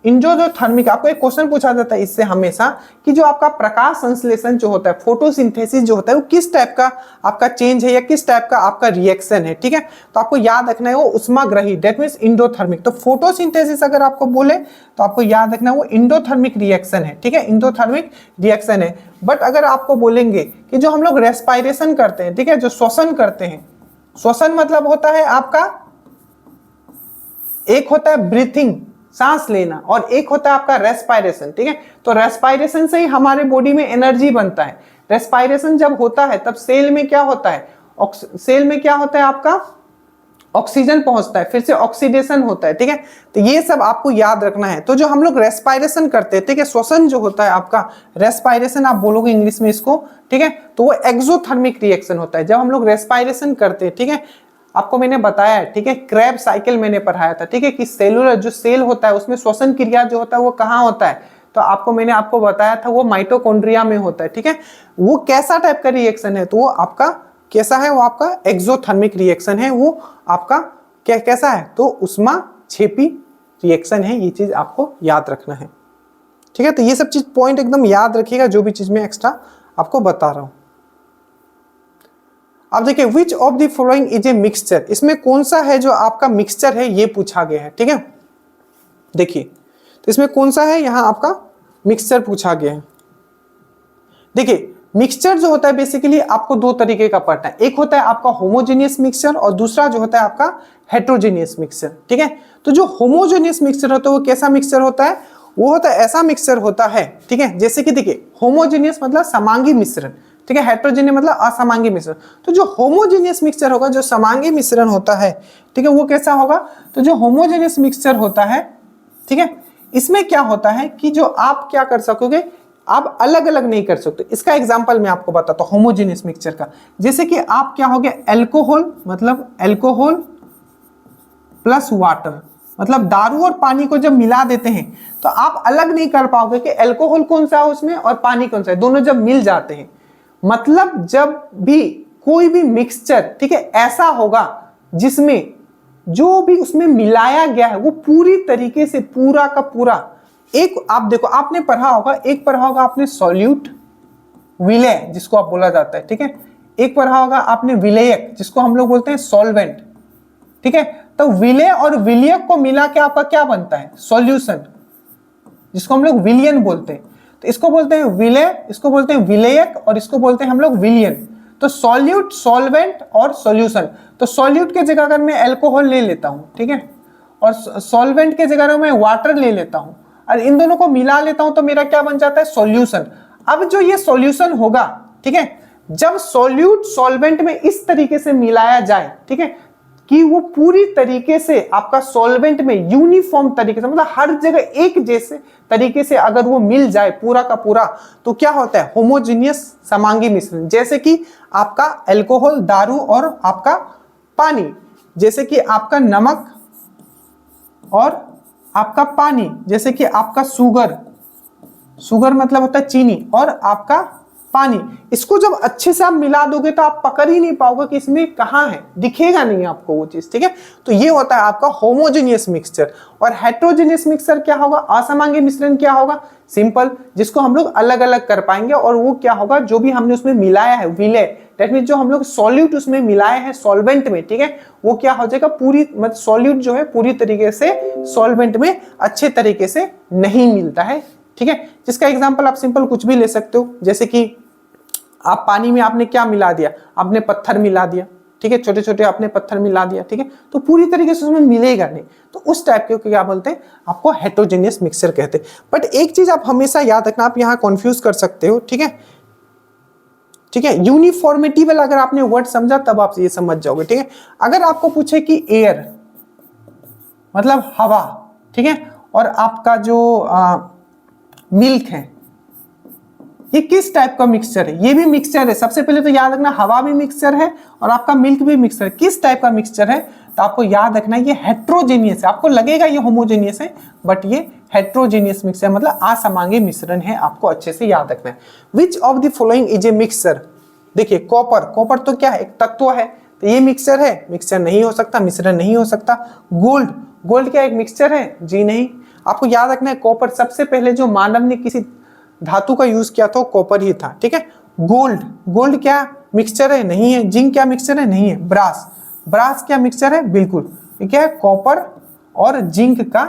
इंडोथर्मिक आपको एक क्वेश्चन पूछा जाता है इससे हमेशा कि जो आपका प्रकाश संश्लेषण जो होता है, फोटोसिंथेसिस जो होता है, वो किस टाइप का आपका चेंज है या किस टाइप का आपका रिएक्शन है, ठीक है। तो आपको याद रखना है वो उष्माग्रही, दैट मींस इंडोथर्मिक। तो फोटोसिंथेसिस अगर आपको बोले तो आपको याद रखना है वो इंडोथर्मिक रिएक्शन है, ठीक है, इंडोथर्मिक रिएक्शन है। बट अगर आपको बोलेंगे कि जो हम लोग रेस्पायरेशन करते हैं, ठीक है, जो श्वसन करते हैं, श्वसन मतलब होता है आपका, एक होता है ब्रीथिंग, सांस लेना, और एक होता है आपका रेस्पायरेशन, ठीक है। तो रेस्पायरेशन से ही हमारे बॉडी में एनर्जी बनता है। रेस्पायरेशन जब होता है तब सेल में क्या होता है, सेल में क्या होता है आपका, ऑक्सीजन पहुंचता है, फिर से ऑक्सीडेशन होता है, ठीक है। तो ये सब आपको याद रखना है। तो जो हम लोग रेस्पायरेशन करते हैं, ठीक है, श्वसन जो होता है आपका, रेस्पायरेशन आप बोलोगे इंग्लिश में इसको, ठीक है, तो वो एक्सोथर्मिक रिएक्शन होता है जब हम लोग रेस्पायरेशन करते हैं, ठीक है। आपको मैंने बताया है, ठीक है, क्रैब साइकिल मैंने पढ़ाया था, ठीक है, कि सेलुलर जो सेल होता है उसमें श्वसन क्रिया जो होता है वो कहाँ होता है, तो आपको बताया था वो माइटोकॉन्ड्रिया में होता है, ठीक है। वो कैसा टाइप का रिएक्शन है, तो वो आपका कैसा है, वो आपका एक्सोथर्मिक रिएक्शन है। वो आपका कैसा है, तो उष्माक्षेपी रिएक्शन है। ये चीज आपको याद रखना है, ठीक है। तो ये सब चीज पॉइंट एकदम याद रखिएगा, जो भी चीज मैं एक्स्ट्रा आपको बता रहा हूं। अब देखिए, which of the following is a mixture, इसमें कौन सा है जो आपका मिक्सचर है, ये पूछा गया है, ठीक है। देखिए, तो इसमें कौन सा है, यहां आपका मिक्सचर पूछा गया है। देखिए, मिक्सचर जो होता है बेसिकली आपको दो तरीके का पढ़ना है। एक होता है आपका होमोजेनियस मिक्सचर और दूसरा जो होता है आपका हेट्रोजेनियस मिक्सचर, ठीक है। तो जो होमोजेनियस मिक्सचर होता है वो कैसा मिक्सचर होता है, वो होता है ऐसा मिक्सचर होता है, ठीक है, जैसे कि देखिए, होमोजेनियस मतलब समांगी मिश्रण, ठीक है, हेट्रोजेनियस मतलब असमांगी मिश्रण। तो जो होमोजेनियस मिक्सचर होगा, जो समांगी मिश्रण होता है, ठीक है, वो कैसा होगा, तो जो होमोजेनियस मिक्सचर होता है, ठीक है, इसमें क्या होता है कि जो आप क्या कर सकोगे, आप अलग अलग नहीं कर सकते। इसका एग्जांपल मैं आपको बताता हूं होमोजेनियस मिक्सचर का। जैसे कि आप क्या हो गया, एल्कोहल मतलब एल्कोहल प्लस वाटर, मतलब दारू और पानी को जब मिला देते हैं तो आप अलग नहीं कर पाओगे कि एल्कोहल कौन सा है उसमें और पानी कौन सा है, दोनों जब मिल जाते हैं। मतलब जब भी कोई भी मिक्सचर, ठीक है, ऐसा होगा जिसमें जो भी उसमें मिलाया गया है वो पूरी तरीके से पूरा का पूरा, एक आप देखो, आपने पढ़ा होगा, एक पढ़ा होगा आपने सॉल्यूट, विलेय जिसको आप बोला जाता है, ठीक है, एक पढ़ा होगा आपने विलेयक जिसको हम लोग बोलते हैं सॉल्वेंट, ठीक है। तो विलेय और विलेयक को मिला के आपका क्या बनता है, सॉल्यूशन, जिसको हम लोग विलियन बोलते हैं। तो इसको बोलते हैं विलेय, इसको बोलते हैं विलेयक और इसको बोलते हैं हम लोग विलियन। तो सॉल्यूट, सॉल्वेंट और सॉल्यूशन। तो सॉल्यूट के जगह अगर मैं अल्कोहल ले लेता हूं, ठीक है, और सॉल्वेंट के जगह मैं वाटर ले लेता हूं और इन दोनों को मिला लेता हूं तो मेरा क्या बन जाता है, सॉल्यूशन। अब जो ये सॉल्यूशन होगा, ठीक है, जब सॉल्यूट सॉल्वेंट में इस तरीके से मिलाया जाए, ठीक है, कि वो पूरी तरीके से आपका सॉल्वेंट में यूनिफॉर्म तरीके से, मतलब हर जगह एक जैसे तरीके से अगर वो मिल जाए पूरा का पूरा, तो क्या होता है, होमोजेनियस समांगी मिश्रण। जैसे कि आपका अल्कोहल, दारू और आपका पानी, जैसे कि आपका नमक और आपका पानी, जैसे कि आपका शुगर, शुगर मतलब होता है चीनी, और आपका पानी, इसको जब अच्छे से आप मिला दोगे तो आप पकड़ ही नहीं पाओगे कि इसमें कहां है, दिखेगा नहीं आपको वो चीज, ठीक है। तो ये होता है आपका होमोजेनियस मिक्सचर। और हेट्रोजेनियस मिक्सचर क्या होगा, असमांगी मिश्रण क्या होगा, सिंपल, जिसको हम लोग अलग अलग कर पाएंगे। और वो क्या होगा, जो भी हमने उसमें मिलाया है, विलेय, दैट मींस जो हम लोग सॉल्यूट उसमें मिलाए हैं सॉल्वेंट में, ठीक है, वो क्या हो जाएगा, पूरी मतलब सॉल्यूट जो है पूरी तरीके से सॉल्वेंट में अच्छे तरीके से नहीं मिलता है, ठीक है। जिसका एग्जांपल आप सिंपल कुछ भी ले सकते हो, जैसे कि आप पानी में आपने क्या मिला दिया, आपने पत्थर मिला दिया, ठीक है, छोटे छोटे आपने पत्थर मिला दिया, ठीक है, तो पूरी तरीके से उसमें मिलेगा नहीं, तो उस टाइप के क्या बोलते हैं, आपको हेटेरोजेनियस मिक्सचर कहते हैं। बट एक चीज आप हमेशा याद रखना, आप यहाँ कंफ्यूज कर सकते हो, ठीक है, ठीक है, यूनिफॉर्मिटी वाला अगर आपने वर्ड समझा तब आप ये समझ जाओगे, ठीक है। अगर आपको पूछे कि एयर मतलब हवा, ठीक है, और आपका जो मिल्क है, ये किस टाइप का मिक्सचर है, ये भी मिक्सचर है, सबसे पहले तो याद रखना हवा भी मिक्सचर है और आपका मिल्क भी मिक्सचर है, किस टाइप का मिक्सचर है, तो आपको याद रखना ये हेट्रोजेनियस है। आपको लगेगा ये होमोजेनियस है, बट ये हेट्रोजेनियस मिक्सचर मतलब असमांगी मिश्रण है, आपको अच्छे से याद रखना है। Which of the following is a mixture, देखिए कॉपर, कॉपर तो क्या है, एक तत्व है, तो ये मिक्सचर है, मिक्सचर नहीं हो सकता, मिश्रण नहीं हो सकता। गोल्ड, गोल्ड क्या एक मिक्सचर है, जी नहीं। आपको याद रखना है कॉपर, सबसे पहले जो मानव ने किसी धातु का यूज किया था कॉपर ही था, ठीक है। गोल्ड, गोल्ड क्या मिक्सचर है, नहीं है। जिंक क्या मिक्सचर है, नहीं है। ब्रास, ब्रास क्या मिक्सचर है, बिल्कुल, ये क्या है, कॉपर और जिंक का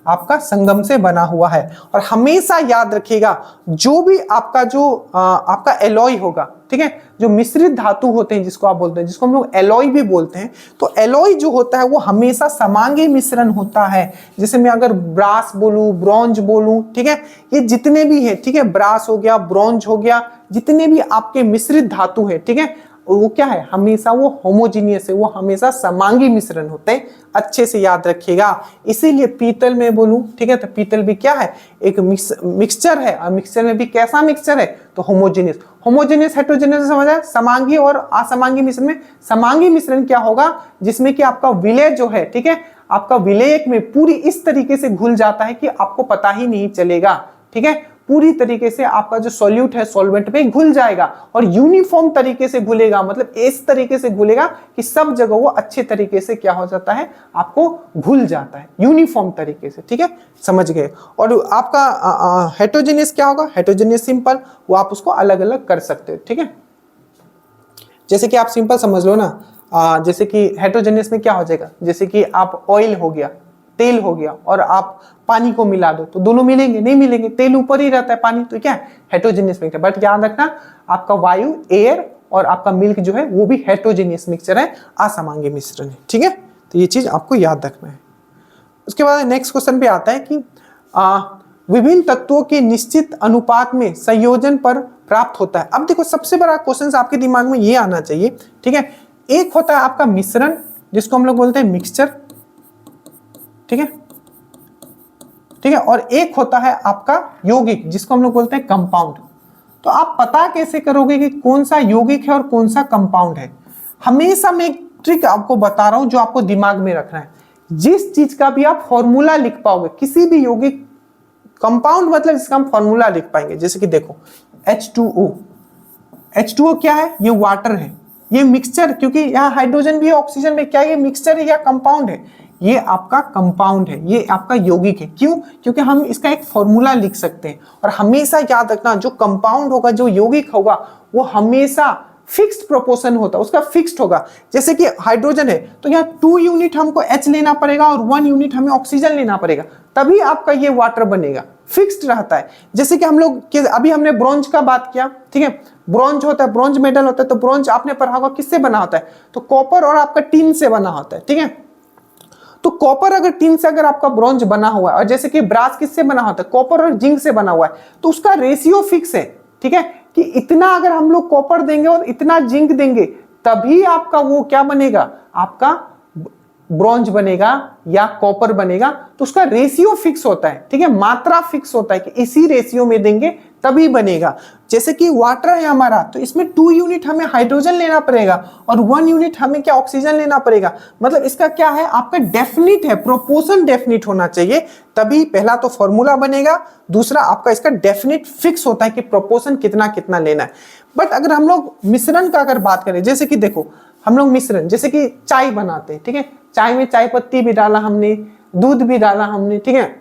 आपका संगम से बना हुआ है। और हमेशा याद रखिएगा जो भी आपका जो आपका एलॉय होगा, ठीक है, जो मिश्रित धातु होते हैं जिसको आप बोलते हैं, जिसको हम लोग एलॉय भी बोलते हैं, तो एलॉय जो होता है वो हमेशा समांगी मिश्रण होता है। जैसे मैं अगर ब्रास बोलूं, ब्रॉन्ज बोलूं, ठीक है, ये जितने भी है, ठीक है, ब्रास हो गया, ब्रॉन्ज हो गया, जितने भी आपके मिश्रित धातु है, ठीक है, वो क्या है, हमेशा वो होमोजीनियस है, वो हमेशा समांगी मिश्रण होते हैं, अच्छे से याद रखिएगा। इसीलिए पीतल में बोलूं, ठीक है, तो पीतल भी क्या है, एक मिक्सचर है, और मिक्सचर में भी कैसा मिक्सचर है, तो होमोजीनियस। होमोजीनियस हेटेरोजेनियस समझा, समांगी और असमांगी मिश्रण में समांगी मिश्रण क्या होगा, जिसमें कि आपका विलय जो है, ठीक है, आपका विलयक में पूरी इस तरीके से घुल जाता है कि आपको पता ही नहीं चलेगा, ठीक है, पूरी तरीके से आपका जो सॉल्यूट है सॉल्वेंट में घुल जाएगा और यूनिफॉर्म तरीके से घुलेगा, मतलब इस तरीके से घुलेगा कि सब जगह वो अच्छे तरीके से क्या हो जाता है, आपको घुल जाता है यूनिफॉर्म तरीके से, ठीक है, समझ गए। और आपका हेटेरोजेनियस क्या होगा, हेटेरोजेनियस सिंपल, वो आप उसको अलग अलग कर सकते हो, ठीक है। जैसे कि आप सिंपल समझ लो ना, जैसे कि हेटेरोजेनियस में क्या हो जाएगा, जैसे कि आप ऑयल हो गया, तेल हो गया, और आप पानी को मिला दो तो दोनों मिलेंगे, नहीं मिलेंगे, तेल ऊपर ही रहता है, पानी तो क्या है, हेटेरोजेनियस मिक्सचर। बट याद रखना आपका वायु, एयर और आपका मिल्क जो है वो भी हेटेरोजेनियस मिक्सचर है, असमांगी मिश्रण है, ठीक है, तो ये चीज आपको याद रखना है। उसके बाद नेक्स्ट क्वेश्चन पे आता है कि विभिन्न तत्वों के निश्चित अनुपात में संयोजन पर प्राप्त होता है। अब देखो सबसे बड़ा क्वेश्चन आपके दिमाग में ये आना चाहिए, ठीक है, एक होता है आपका मिश्रण जिसको हम लोग बोलते हैं मिक्सचर, ठीक है, ठीक है, और एक होता है आपका यौगिक जिसको हम लोग बोलते हैं कंपाउंड। तो आप पता कैसे करोगे कि कौन सा यौगिक है और कौन सा कंपाउंड है। हमेशा मैं एक ट्रिक आपको बता रहा हूं जो आपको दिमाग में रखना है, जिस चीज का भी आप फॉर्मूला लिख पाओगे, किसी भी यौगिक, कंपाउंड मतलब इसका हम फॉर्मूला लिख पाएंगे, जैसे कि देखो H2O, H2O क्या है, ये वाटर है, ये मिक्सचर, क्योंकि यहाँ हाइड्रोजन भी है, ऑक्सीजन में, क्या ये मिक्सचर है या कंपाउंड है, ये आपका कंपाउंड है, ये आपका यौगिक है। क्यों, क्योंकि हम इसका एक फॉर्मूला लिख सकते हैं। और हमेशा याद रखना जो कंपाउंड होगा, जो यौगिक होगा, वो हमेशा फिक्स्ड प्रोपोर्शन होता है, उसका फिक्स्ड होगा। जैसे कि हाइड्रोजन है तो यहाँ 2 यूनिट हमको H लेना पड़ेगा और 1 यूनिट हमें ऑक्सीजन लेना पड़ेगा, तभी आपका ये वाटर बनेगा, फिक्स्ड रहता है। जैसे कि हम लोग अभी हमने ब्रॉन्ज का बात किया, ठीक है, ब्रॉन्ज होता है, ब्रॉन्ज मेडल होता है, तो ब्रॉन्ज आपने पढ़ा होगा किससे बना होता है, तो कॉपर और आपका टिन से बना होता है, ठीक है। तो कॉपर अगर टिन से अगर आपका ब्रॉन्ज बना हुआ है, और जैसे कि ब्रास किससे बना होता है, कॉपर और जिंक से बना हुआ है, तो उसका रेशियो फिक्स है, ठीक है, कि इतना अगर हम लोग कॉपर देंगे और इतना जिंक देंगे तभी आपका वो क्या बनेगा, आपका ब्रॉन्ज बनेगा या कॉपर बनेगा। तो उसका रेशियो फिक्स होता है, ठीक है, मात्रा फिक्स होता है कि इसी रेशियो में देंगे तभी बनेगा। जैसे कि वाटर है हमारा, तो इसमें 2 यूनिट हमें हाइड्रोजन लेना पड़ेगा और 1 यूनिट हमें क्या ऑक्सीजन लेना पड़ेगा। मतलब इसका क्या है, आपका डेफिनिट है, प्रोपोर्शन डेफिनिट होना चाहिए, तभी पहला तो फॉर्मूला बनेगा, दूसरा आपका इसका डेफिनिट फिक्स होता है कि प्रोपोर्शन कितना कितना लेना है। बट अगर हम लोग मिश्रण का अगर बात करें, जैसे कि देखो हम लोग मिश्रण, जैसे कि चाय बनाते हैं, ठीक है, चाय में चाय पत्ती भी डाला हमने, दूध भी डाला हमने, ठीक है,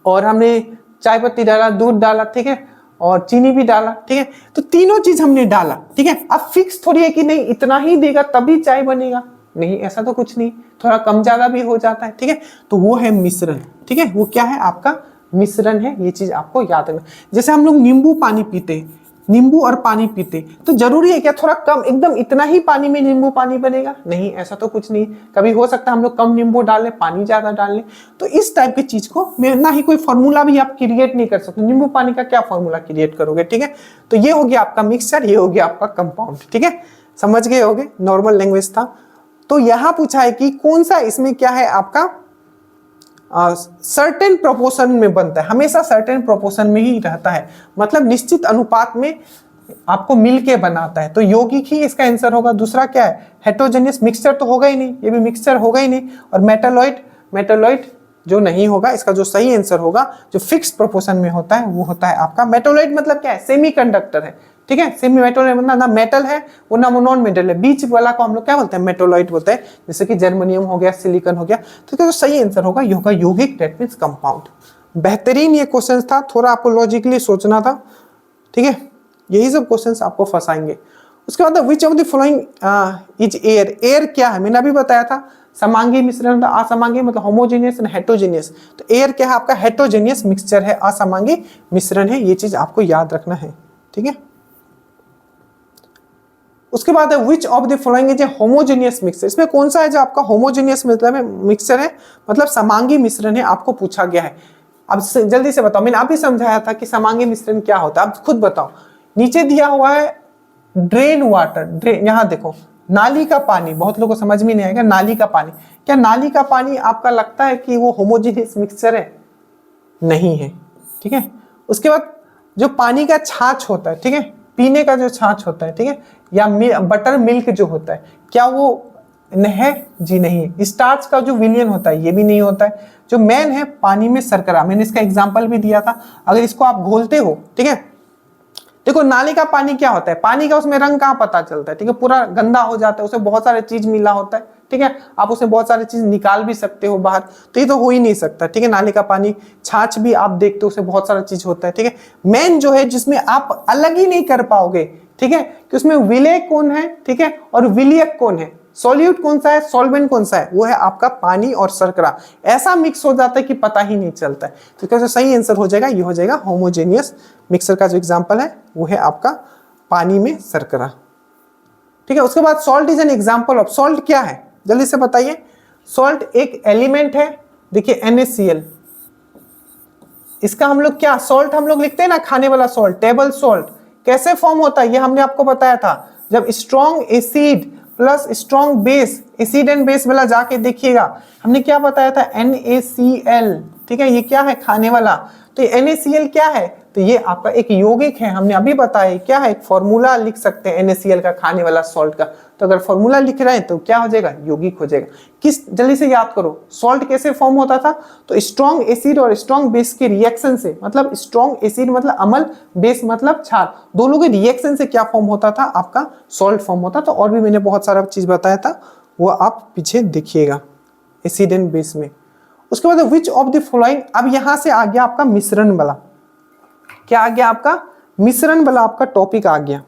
और हमने चाय पत्ती डाला, दूध डाला, ठीक है, और चीनी भी डाला, ठीक है, तो तीनों चीज हमने डाला, ठीक है। अब फिक्स थोड़ी है कि नहीं इतना ही देगा तभी चाय बनेगा, नहीं, ऐसा तो कुछ नहीं, थोड़ा कम ज्यादा भी हो जाता है, ठीक है, तो वो है मिश्रण, ठीक है, वो क्या है, आपका मिश्रण है, ये चीज आपको याद रखना। जैसे हम लोग नींबू पानी पीते हैं, नींबू और पानी पीते, तो जरूरी है क्या थोड़ा कम, एकदम इतना ही पानी में नींबू पानी बनेगा? नहीं, ऐसा तो कुछ नहीं। कभी हो सकता है हम लोग कम नींबू डाल लें, पानी ज्यादा डाल लें। तो इस टाइप की चीज को ना ही कोई फॉर्मूला भी आप क्रिएट नहीं कर सकते। नींबू पानी का क्या फॉर्मूला क्रिएट करोगे? ठीक है, तो ये हो गया आपका मिक्सचर, ये हो गया आपका कंपाउंड। ठीक है, समझ गए होगे, नॉर्मल लैंग्वेज था। तो यहां पूछा है कि कौन सा इसमें क्या है आपका सर्टेन प्रोपोर्शन में बनता है, हमेशा सर्टेन प्रोपोर्शन में ही रहता है, मतलब निश्चित अनुपात में आपको मिलके बनाता है। तो यौगिक ही इसका आंसर होगा। दूसरा क्या है? हेटेरोजेनियस, मिक्सचर तो होगा ही नहीं, ये भी मिक्सचर होगा ही नहीं। और मेटालॉइड, मेटालॉइड जो नहीं होगा, इसका जो सही आंसर होगा जो फिक्स प्रोपोर्शन में होता है वो होता है आपका मेटालॉइड। मतलब क्या है? सेमीकंडक्टर है। ठीक है, सेमी मेटालॉइड मतलब ना मेटल है वो ना नॉन मेटल है, बीच वाला को हम लोग क्या बोलते हैं? मेटालॉइड बोलते हैं। जैसे कि जर्मेनियम हो गया, सिलिकॉन हो गया। तो जो सही आंसर होगा ये होगा यौगिक, दैट मींस कंपाउंड। बेहतरीन ये क्वेश्चन था, थोड़ा आपको लॉजिकली सोचना था। ठीक है, यही सब क्वेश्चंस आपको फंसाएंगे। उसके बाद which of the following is air? Air क्या है? मैंने अभी बताया था समांगी मिश्रण, असमांगी मतलब होमोजेनियस एंड हेटेरोजेनियस। तो एयर क्या है आपका? हेटेरोजेनियस मिक्सचर है, असमांगी मिश्रण है। ये चीज आपको याद रखना है। ठीक है, उसके बाद है which of the following is a homogeneous mixture? इसमें कौन सा है जो आपका होमोजेनियस मतलब मिक्सचर है, मतलब समांगी मिश्रण है, आपको पूछा गया है। अब जल्दी से बताओ, मैंने अभी समझाया था कि समांगी मिश्रण क्या होता है, अब खुद बताओ। नीचे दिया हुआ है ड्रेन वाटर, ड्रेन, यहां देखो नाली का पानी, बहुत लोगों को समझ में नहीं आएगा नाली का पानी। क्या नाली का पानी आपका लगता है कि वो होमोजेनियस मिक्सचर है? नहीं है। ठीक है, उसके बाद जो पानी का छाछ होता है, ठीक है, पीने का जो छाछ होता है, ठीक है, या बटर मिल्क जो होता है, क्या वो है? जी नहीं। स्टार्च का जो विलियन होता है ये भी नहीं होता है। जो मेन है पानी में शर्करा, मैंने इसका एग्जांपल भी दिया था। अगर इसको आप घोलते हो, ठीक है, देखो नाली का पानी क्या होता है, पानी का उसमें रंग कहाँ पता चलता है? ठीक है, पूरा गंदा हो जाता है, उसमें बहुत सारे चीज मिला होता है। ठीक है, आप उसमें बहुत सारी चीज निकाल भी सकते हो बाहर, तो ये तो हो ही नहीं सकता। ठीक है, नाली का पानी, छाछ भी आप देखते हो उसमें बहुत सारा चीज होता है। ठीक है, मेन जो है जिसमें आप अलग ही नहीं कर पाओगे, ठीक है, कि उसमें विलेय कौन है, ठीक है, और विलियक कौन है, सॉल्यूट कौन सा है, सॉल्वेंट कौन सा है, वो है आपका पानी और शर्करा। ऐसा मिक्स हो जाता है कि पता ही नहीं चलता है। तो कैसे सही आंसर हो जाएगा? ये हो जाएगा होमोजेनियस मिक्सर का जो एग्जांपल है वो है आपका पानी में शर्करा। ठीक है, उसके बाद salt is an example of, salt क्या है जल्दी से बताइए? सॉल्ट एक एलिमेंट है, देखिए NaCl, इसका हम लोग क्या सॉल्ट हम लोग लिखते हैं ना, खाने वाला सॉल्ट, टेबल सॉल्ट। कैसे फॉर्म होता है ये हमने आपको बताया था, जब strong acid plus strong base, acid and base वाला जाके देखिएगा, हमने क्या बताया था? NaCl। ठीक है, ये क्या है? खाने वाला। तो ये NaCl क्या है? तो ये आपका एक यौगिक है, हमने अभी बताया क्या है, एक फॉर्मूला लिख सकते हैं NaCl का, खाने वाला सॉल्ट का। तो अगर फॉर्मूला लिख रहे हैं तो क्या हो जाएगा? यौगिक हो जाएगा। किस, जल्दी से याद करो, सॉल्ट कैसे फॉर्म होता था? तो स्ट्रॉन्ग एसिड और स्ट्रॉन्ग बेस के रिएक्शन से, मतलब स्ट्रॉन्ग एसिड मतलब अम्ल, बेस मतलब क्षार, दोनों के रिएक्शन से क्या फॉर्म होता था? आपका सॉल्ट फॉर्म होता था। और भी मैंने बहुत सारा चीज बताया था, वो आप पीछे देखिएगा एसिड एंड बेस में। उसके बाद विच ऑफ द फॉलोइंग, अब यहां से आ गया आपका मिश्रण वाला, क्या आ गया आपका? मिश्रण वाला आपका टॉपिक आ गया।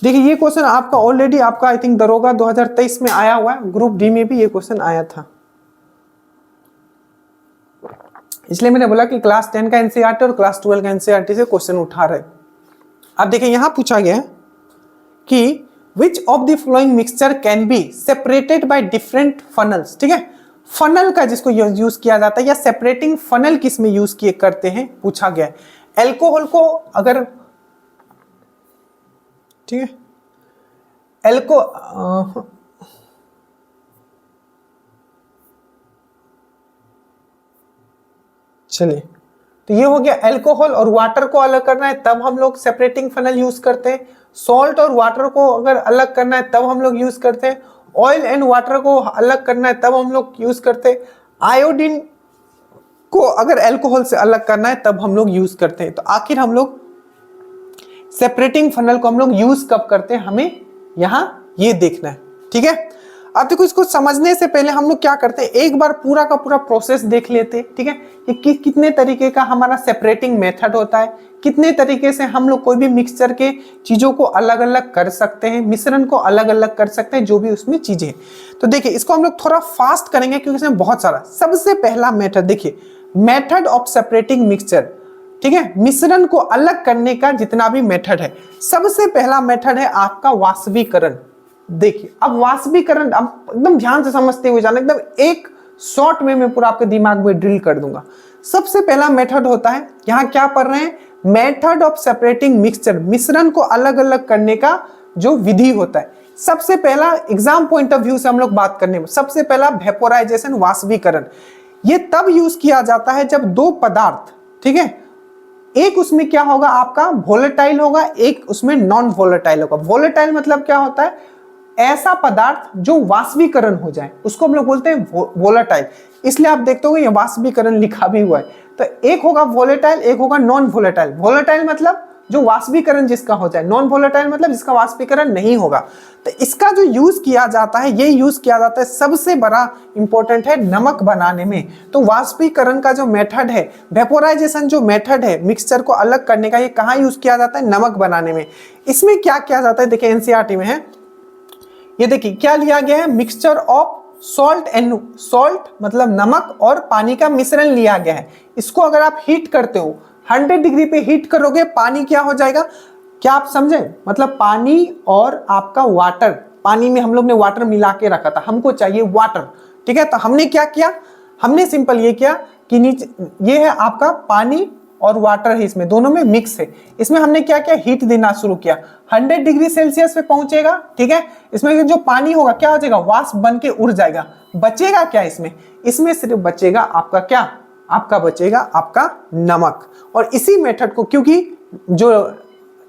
देखिए ये क्वेश्चन आपका ऑलरेडी आपका आई थिंक दरोगा 2023 में आया हुआ है, ग्रुप डी में भी ये क्वेश्चन आया था, इसलिए मैंने बोला कि क्लास 10 का एनसीईआरटी और क्लास 12 का एनसीईआरटी से क्वेश्चन उठा रहे। अब देखिए यहां पूछा गया कि which of the following mixture can be separated by different funnels. ठीक है, फनल का जिसको यूज किया जाता है, या सेपरेटिंग फनल किस में यूज किए करते हैं, पूछा गया है। एल्कोहल को अगर, ठीक है, चलिए, तो ये हो गया अल्कोहल और वाटर को अलग करना है तब हम लोग सेपरेटिंग फनल यूज करते हैं। सॉल्ट और वाटर को अगर अलग करना है तब हम लोग यूज करते हैं। ऑयल एंड वाटर को अलग करना है तब हम लोग यूज करते हैं। आयोडीन को अगर अल्कोहल से अलग करना है तब हम लोग यूज करते हैं। तो आखिर हम लोग सेपरेटिंग फनल को हम लोग यूज कब करते हैं, हमें यहां ये देखना है। ठीक है, अब देखो इसको समझने से पहले हम लोग क्या करते हैं, एक बार पूरा का पूरा प्रोसेस देख लेते हैं। ठीक है, कि कितने तरीके का हमारा सेपरेटिंग मेथड होता है, कितने तरीके से हम लोग कोई भी मिक्सचर के चीजों को अलग अलग कर सकते हैं, मिश्रण को अलग अलग कर सकते हैं, जो भी उसमें चीजें। तो देखिए इसको हम लोग थोड़ा फास्ट करेंगे क्योंकि इसमें बहुत सारा। सबसे पहला मेथड देखिए, मेथड ऑफ सेपरेटिंग मिक्सचर। ठीक है, मिश्रण को अलग करने का जितना भी मेथड है, सबसे पहला मेथड है आपका वाष्पीकरण। देखिए अब वाष्पीकरण, अब एकदम ध्यान से समझते हुए जाना, एकदम एक शॉर्ट में मैं पूरा आपके दिमाग में ड्रिल कर दूंगा। सबसे पहला मेथड होता है, यहां क्या पढ़ रहे हैं, मेथड ऑफ सेपरेटिंग मिक्सचर, मिश्रण को अलग अलग करने का जो विधि होता है। सबसे पहला एग्जाम पॉइंट ऑफ व्यू से हम लोग बात करने में, सबसे पहला वेपोराइजेशन, वाष्पीकरण। ये तब यूज किया जाता है जब दो पदार्थ, ठीक है, एक उसमें क्या होगा आपका वोलेटाइल होगा, एक उसमें नॉन वोलेटाइल होगा। वोलेटाइल मतलब क्या होता है, ऐसा पदार्थ जो वाष्पीकरण हो जाए, उसको हम लोग बोलते हैं वोलेटाइल। इसलिए आप देखते हो ये वाष्पीकरण लिखा भी हुआ है। तो एक होगा वोलेटाइल, एक होगा नॉन वोलेटाइल। वोलेटाइल मतलब जो वाष्पीकरण जिसका हो जाए, नॉन वोलेटाइल मतलब जिसका वाष्पीकरण नहीं होगा। तो इसका जो यूज किया जाता है, ये यूज किया जाता है सबसे बड़ा इंपॉर्टेंट है नमक बनाने में। तो वाष्पीकरण का जो मेथड है, वेपोराइजेशन जो मेथड है मिक्सचर को अलग करने का, ये कहाँ यूज किया जाता है, नमक बनाने में। इसमें क्या किया जाता है, देखिए एनसीईआरटी में है, ये देखिए क्या लिया गया है, mixture of salt and, salt मतलब नमक और पानी का मिश्रण लिया गया है। इसको अगर आप हीट करते हो, 100 डिग्री पे हीट करोगे, पानी क्या हो जाएगा, क्या आप समझे, मतलब पानी और आपका वाटर, पानी में हम लोग ने वाटर मिला के रखा था, हमको चाहिए वाटर, ठीक है। तो हमने क्या किया, हमने सिंपल ये किया कि नीचे ये है आपका पानी और वाटर है, इसमें दोनों में मिक्स है। इसमें हमने क्या किया, हीट देना शुरू किया, 100 डिग्री सेल्सियस पे पहुंचेगा, ठीक है। इसमें जो पानी होगा क्या हो जाएगा, वाष्प बन के उड़ जाएगा। बचेगा क्या इसमें, इसमें सिर्फ बचेगा आपका क्या, आपका बचेगा आपका नमक। और इसी मेथड को, क्योंकि जो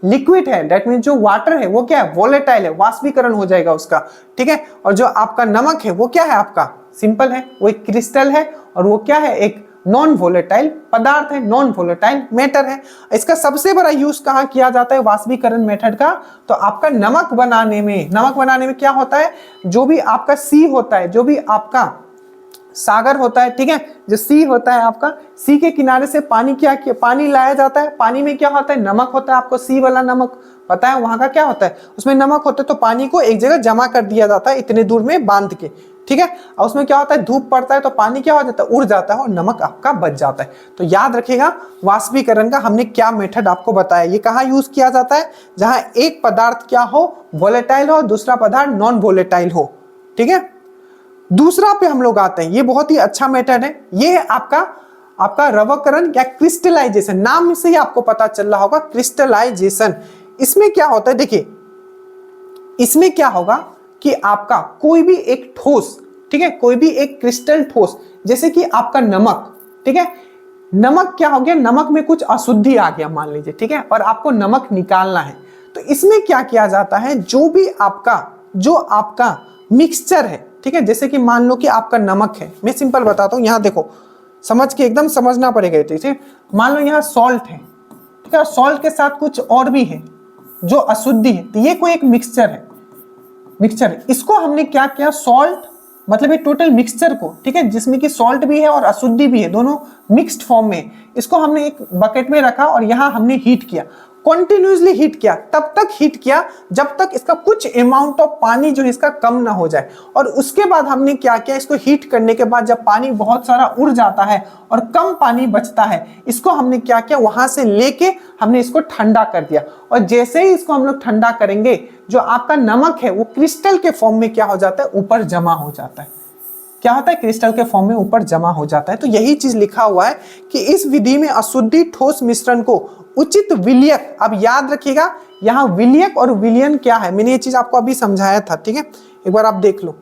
लिक्विड है, दैट मीन जो वाटर है वो क्या है, वोलेटाइल है, वाष्पीकरण हो जाएगा उसका, ठीक है। और जो आपका नमक है वो क्या है, आपका सिंपल है, वो एक क्रिस्टल है, और वो क्या है, एक नॉन वोलेटाइल पदार्थ है, नॉन वोलेटाइल मैटर है। इसका सबसे बड़ा यूज कहां किया जाता है, वाष्पीकरण मेथड का, तो आपका नमक बनाने में। नमक बनाने में क्या होता है, जो भी आपका सी होता है, जो भी आपका सागर होता है, ठीक है, जो सी होता है आपका, सी के किनारे से पानी क्या किया, पानी लाया जाता है, पानी में क्या होता है, नमक होता है। आपको सी वाला नमक पता है वहां का क्या होता है, उसमें नमक होता है। तो पानी को एक जगह जमा कर दिया जाता है इतने दूर में बांध के, ठीक है। और उसमें क्या होता है, धूप पड़ता है तो पानी क्या हो जाता है, उड़ जाता है और नमक आपका बच जाता है। तो याद रखिएगा वाष्पीकरण का हमने क्या मेथड आपको बताया, ये कहाँ यूज किया जाता है, जहां एक पदार्थ क्या हो, वोलेटाइल हो, दूसरा पदार्थ नॉन वोलेटाइल हो, ठीक है। दूसरा पे हम लोग आते हैं, ये बहुत ही अच्छा मेथड है, ये है आपका रवकरण या क्रिस्टलाइजेशन। नाम से ही आपको पता चल रहा होगा, क्रिस्टलाइजेशन। इसमें क्या होता है, देखिए इसमें क्या होगा कि आपका कोई भी एक ठोस, ठीक है, कोई भी एक क्रिस्टल ठोस, जैसे कि आपका नमक, ठीक है, नमक क्या हो गया, नमक में कुछ अशुद्धि आ गया मान लीजिए, ठीक है, और आपको नमक निकालना है। तो इसमें क्या किया जाता है, जो आपका मिक्सचर है, ठीक है, जैसे कि मान लो कि आपका नमक है, मैं सिंपल बताता हूं, यहां देखो समझ के एकदम समझना पड़ेगा, ठीक है। मान लो यहाँ सॉल्ट है, ठीक है, सॉल्ट के साथ कुछ और भी है जो अशुद्धि है, तो ये कोई एक मिक्सचर है, इसको हमने क्या किया, सॉल्ट मतलब ये टोटल मिक्सचर को, ठीक है, जिसमें कि सॉल्ट भी है और अशुद्धि भी है, दोनों मिक्स्ड फॉर्म में, इसको हमने एक बकेट में रखा और यहां हमने हीट किया, कॉन्टिन्यूसली हीट किया, तब तक हीट किया जब तक इसका कुछ अमाउंट ऑफ पानी जो है इसका कम ना हो जाए। और उसके बाद हमने क्या किया, इसको हीट करने के बाद जब पानी बहुत सारा उड़ जाता है और कम पानी बचता है, इसको हमने क्या किया, वहां से लेके हमने इसको ठंडा कर दिया। और जैसे ही इसको हम लोग ठंडा करेंगे, जो आपका नमक है वो क्रिस्टल के फॉर्म में क्या हो जाता है, ऊपर जमा हो जाता है। क्या होता है, क्रिस्टल के फॉर्म में ऊपर जमा हो जाता है। तो यही चीज लिखा हुआ है कि इस विधि में अशुद्धि ठोस मिश्रण को उचित विलयक, अब याद रखिएगा यहाँ विलयक और विलयन क्या है, मैंने ये चीज आपको अभी समझाया था, ठीक है, एक बार आप देख लो,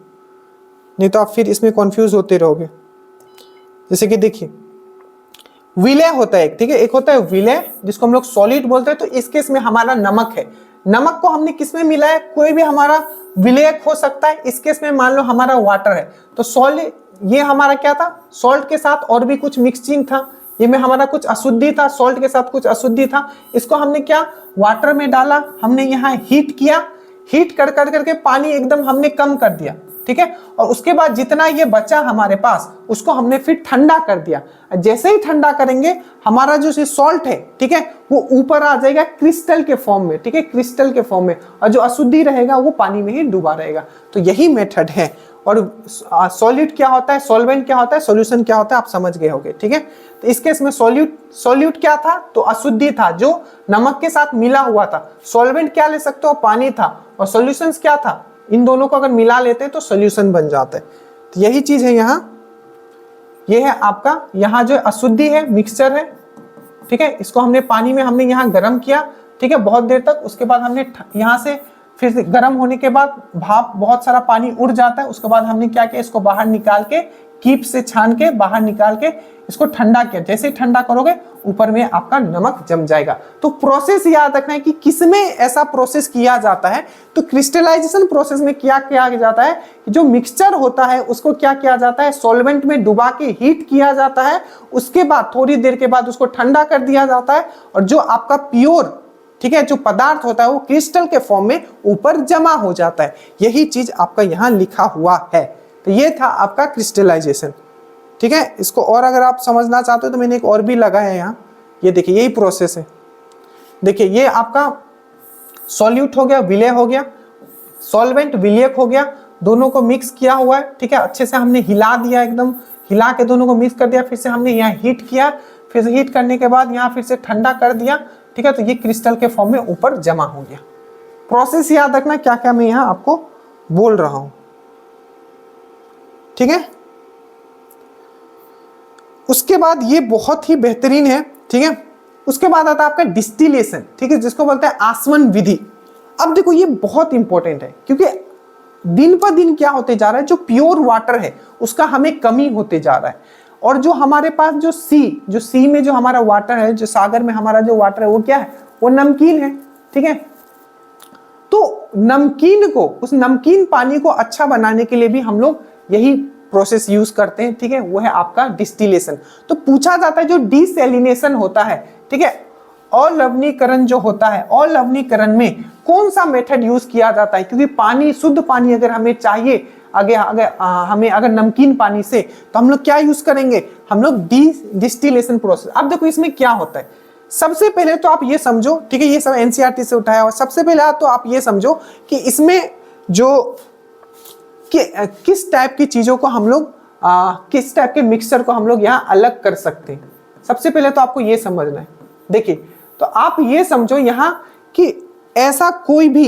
नहीं तो आप फिर इसमें कंफ्यूज होते रहोगे। जैसे कि देखिए विलय होता है, ठीक है, एक होता है विलय जिसको हम लोग सॉलिड बोलते हैं। तो इस केस में हमारा नमक है, नमक को हमने किसमें मिलाया, कोई भी हमारा विलयक हो सकता है। इस केस में मान लो हमारा वाटर है, तो सॉलिड, ये हमारा क्या था, सॉल्ट के साथ और भी कुछ मिक्सिंग था, ये में हमारा कुछ अशुद्धि था, सॉल्ट के साथ कुछ अशुद्धि था। इसको हमने क्या, वाटर में डाला, हमने यहाँ हीट किया, हीट कर करके पानी एकदम हमने कम कर दिया, ठीक है। और उसके बाद जितना ये बचा हमारे पास, उसको हमने फिर ठंडा कर दिया। जैसे ही ठंडा करेंगे, हमारा जो सॉल्ट है, ठीक है, वो ऊपर आ जाएगा क्रिस्टल के फॉर्म में, ठीक है, क्रिस्टल के फॉर्म में, और जो अशुद्धि रहेगा वो पानी में ही डूबा रहेगा। तो यही मेथड है और सॉल्यूट क्या होता है, सॉल्वेंट क्या होता है, सॉल्यूशन क्या होता है, आप समझ गए होंगे, ठीक है। तो इस केस में सॉल्यूट क्या था, तो अशुद्धि था जो नमक के साथ मिला हुआ था। सॉल्वेंट क्या ले सकते हो, पानी था। और सॉल्यूशन क्या था, इन दोनों को अगर मिला लेते तो सॉल्यूशन बन जाता है। तो यही चीज है यहाँ, ये है आपका यहाँ जो अशुद्धि है, मिक्सचर है, ठीक है। इसको हमने पानी में हमने यहाँ गर्म किया, ठीक है, बहुत देर तक। उसके बाद हमने यहाँ से फिर से गर्म होने के बाद भाप, बहुत सारा पानी उड़ जाता है। उसके बाद हमने क्या किया, इसको बाहर निकाल के कीप से छान के बाहर निकाल के इसको ठंडा किया। जैसे ही ठंडा करोगे ऊपर में आपका नमक जम जाएगा। तो प्रोसेस याद रखना है कि किसमें ऐसा प्रोसेस किया जाता है। तो क्रिस्टलाइजेशन प्रोसेस में क्या किया जाता है, जो मिक्सचर होता है उसको क्या किया जाता है, सॉल्वेंट में डुबा के हीट किया जाता है। उसके बाद थोड़ी देर के बाद उसको ठंडा कर दिया जाता है और जो आपका प्योर, ठीक है, जो पदार्थ होता है वो क्रिस्टल के फॉर्म में ऊपर जमा हो जाता है। यही चीज आपका यहाँ लिखा हुआ है। तो ये था आपका क्रिस्टलाइजेशन, ठीक है। इसको और अगर आप समझना चाहते हो तो मैंने एक और भी लगाया है यहाँ, ये देखिए यही प्रोसेस है। देखिए ये आपका सॉल्यूट हो गया, विलय हो गया, सॉल्वेंट विलयक हो गया, दोनों को मिक्स किया हुआ है, ठीक है। अच्छे से हमने हिला दिया, एकदम हिला के दोनों को मिक्स कर दिया। फिर से हमने यहाँ हीट किया, फिर से हीट करने के बाद यहाँ फिर से ठंडा कर दिया, ठीक है। तो ये क्रिस्टल के फॉर्म में ऊपर जमा हो गया। प्रोसेस याद रखना क्या क्या मैं यहाँ आपको बोल रहा हूं, ठीक है। उसके बाद ये बहुत ही बेहतरीन है, ठीक है। उसके बाद आता है आपका डिस्टिलेशन, ठीक है, जिसको बोलते हैं आसवन विधि। अब देखो ये बहुत इंपॉर्टेंट है क्योंकि दिन पर दिन क्या होते जा रहा है, जो प्योर वाटर है उसका हमें कमी होते जा रहा है। और जो हमारे पास जो सी में जो हमारा वाटर है, जो सागर में हमारा जो वाटर है वो क्या है, वो नमकीन है, ठीक है। तो नमकीन को, उस नमकीन पानी को अच्छा बनाने के लिए भी हम लोग यही प्रोसेस यूज करते हैं, ठीक है। वो है आपका डिस्टिलेशन। तो पूछा जाता है जो डिसैलिनेशन होता है, ठीक है, अलवणीकरण जो होता है, अलवणीकरण में कौन सा मेथड यूज किया जाता है, क्योंकि पानी, शुद्ध पानी अगर हमें चाहिए, हमें अगर नमकीन पानी से, तो हम लोग क्या यूज करेंगे, हम लोग डिस्टिलेशन प्रोसेस। अब देखो इसमें क्या होता है, सबसे पहले तो आप ये समझो, ठीक है, ये सब एनसीईआरटी से उठाया हुआ। सबसे पहले तो आप ये समझो कि इसमें जो किस टाइप की चीजों को हम लोग, किस टाइप के मिक्सचर को हम लोग यहाँ अलग कर सकते हैं। सबसे पहले तो आपको ये समझना है। देखिए, तो आप ये समझो यहाँ कि ऐसा कोई भी,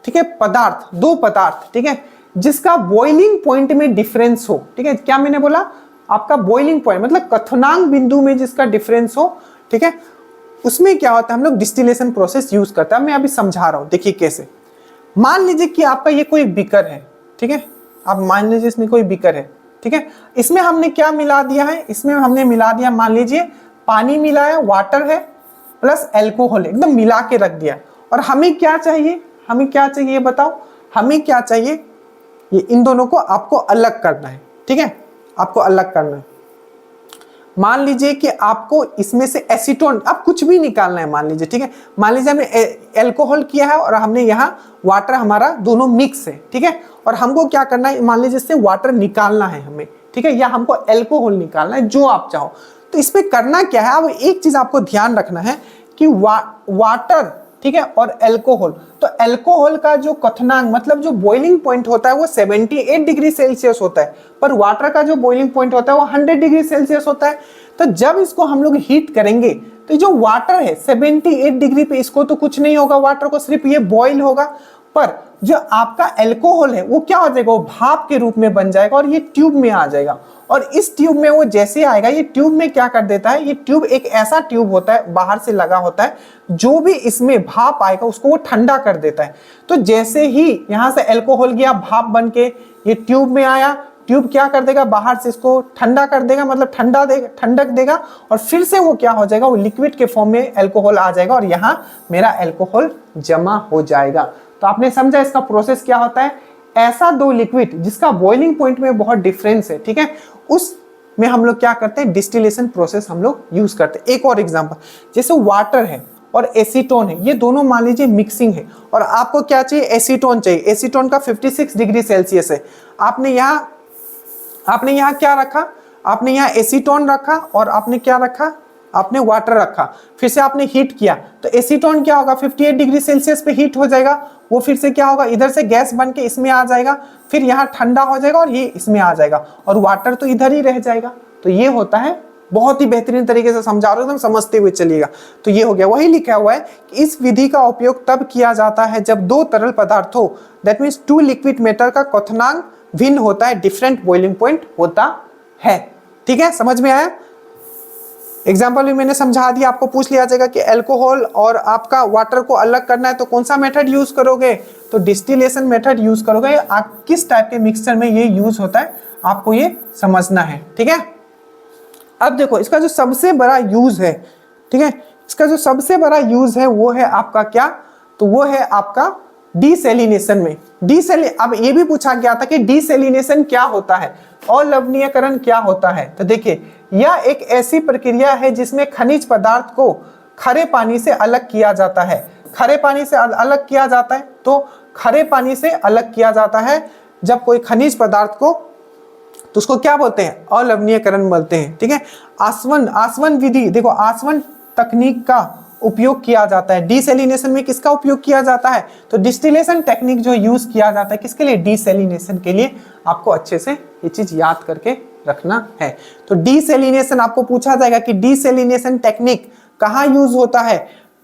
ठीक है, पदार्थ, दो पदार्थ, ठीक है, जिसका बॉइलिंग पॉइंट में डिफरेंस हो, ठीक है। क्या मैंने बोला, आपका बॉइलिंग पॉइंट मतलब क्वथनांक बिंदु में जिसका डिफरेंस हो, ठीक है, उसमें क्या होता है, हम लोग डिस्टिलेशन प्रोसेस यूज करते हैं। मैं अभी समझा रहा हूं, देखिए कैसे। मान लीजिए कि आपका ये कोई बीकर है, ठीक है, आप मान लीजिए इसमें कोई बीकर है, ठीक है। इसमें हमने क्या मिला दिया है, इसमें हमने मिला दिया, मान लीजिए पानी मिला है, वाटर है प्लस एल्कोहल, एकदम मिला के रख दिया। और हमें क्या चाहिए, हमें क्या चाहिए ये बताओ, हमें क्या चाहिए, ये इन दोनों को आपको अलग करना है, ठीक है, आपको अलग करना है। मान लीजिए कि आपको इसमें से एसीटोन, अब कुछ भी निकालना है, मान लीजिए, ठीक है। मान लीजिए हमने एल्कोहल किया है और हमने यहाँ वाटर, हमारा दोनों मिक्स है, ठीक है। और हमको क्या करना है, मान लीजिए इससे वाटर निकालना है हमें, ठीक है, या हमको एल्कोहल निकालना है, जो आप चाहो। तो इस पे करना क्या है, अब एक चीज आपको ध्यान रखना है कि वाटर, ठीक है, और एल्कोहल, तो एल्कोहल का जो क्वथनांक मतलब जो बॉइलिंग पॉइंट होता है वो 78 डिग्री सेल्सियस होता है, पर वाटर का जो बॉइलिंग पॉइंट होता है वो 100 डिग्री सेल्सियस होता है। तो जब इसको हम लोग हीट करेंगे तो जो वाटर है 78 डिग्री पे, इसको तो कुछ नहीं होगा, वाटर को सिर्फ ये बॉइल होगा, पर जो आपका एल्कोहल है वो क्या हो जाएगा, वो भाप के रूप में बन जाएगा और ये ट्यूब में आ जाएगा। और इस ट्यूब में वो जैसे आएगा, ये ट्यूब में क्या कर देता है, ये ट्यूब एक ऐसा ट्यूब होता है, बाहर से लगा होता है, जो भी इसमें भाप आएगा उसको वो ठंडा कर देता है। तो जैसे ही यहाँ से एल्कोहल गया, भाप बन के ये ट्यूब में आया, ट्यूब क्या कर देगा, बाहर से इसको ठंडा कर देगा, मतलब ठंडक देगा, और फिर से वो क्या हो जाएगा, वो लिक्विड के फॉर्म में एल्कोहल आ जाएगा और यहाँ मेरा एल्कोहल जमा हो जाएगा। तो आपने समझा इसका प्रोसेस क्या होता है। ऐसा दो लिक्विड जिसका बॉइलिंग पॉइंट में बहुत डिफरेंस है, ठीक है, उस में हम लोग क्या करते हैं, डिस्टिलेशन प्रोसेस हम लोग यूज करते हैं। एक और एग्जांपल, जैसे वाटर है और एसीटोन है, ये दोनों मान लीजिए मिक्सिंग है, और आपको क्या चाहिए, एसीटोन चाहिए। एसीटोन का 56 डिग्री सेल्सियस है। आपने यहाँ क्या रखा, आपने यहाँ एसीटोन रखा और आपने क्या रखा, आपने वाटर रखा, फिर से आपने हीट किया, तो एसीटोन क्या होगा 58 डिग्री सेल्सियस पे हीट हो जाएगा, वो फिर से क्या होगा इधर से गैस बन के इसमें आ जाएगा, फिर यहाँ ठंडा हो जाएगा और ये इसमें आ जाएगा, और वाटर तो इधर ही रह जाएगा। तो ये होता है, बहुत ही बेहतरीन तरीके से समझा रहा हूं, एकदम समझते हुए चलिएगा। तो ये हो गया, वही लिखा हुआ है कि इस विधि का उपयोग तब किया जाता है जब दो तरल पदार्थों, that means two liquid matter का क्वथनांक भिन्न होता है, डिफरेंट बॉइलिंग पॉइंट होता है। ठीक है, समझ में आया? एग्जाम्पल भी मैंने समझा दिया, आपको पूछ लिया जाएगा कि अल्कोहल और आपका वाटर को अलग करना है तो कौन सा मेथड यूज करोगे, तो डिस्टिलेशन मेथड यूज करोगे। आप किस टाइप के मिक्सचर में ये यूज होता है आपको ये समझना है। ठीक है, अब देखो इसका जो सबसे बड़ा यूज है, ठीक है, इसका जो सबसे बड़ा यूज है वो है आपका क्या, तो वो है आपका डीसैलिनेशन में। अब ये भी पूछा गया था कि डीसैलिनेशन क्या होता है, अलवणीयकरण क्या होता है। तो देखिए, यह एक ऐसी प्रक्रिया है जिसमें खनिज पदार्थ को खरे पानी से अलग किया जाता है। खरे पानी से अलग किया जाता है, तो खरे पानी से अलग किया जाता है जब कोई खनिज पदार्थ को, तो उसको क्या बोलते हैं, अलवणीयकरण बोलते हैं। ठीक है, आसवन विधि, देखो आसवन तकनीक का उपयोग किया जाता है। डीसैलिनेशन में किसका उपयोग किया जाता है, तो डिस्टिलेशन टेक्निक जो यूज किया जाता है किसके लिए, डीसैलिनेशन के लिए। आपको अच्छे से ये चीज याद करके रखना है। तो डीसैलिनेशन आपको पूछा जाएगा कि डीसैलिनेशन टेक्निक कहाँ यूज होता है,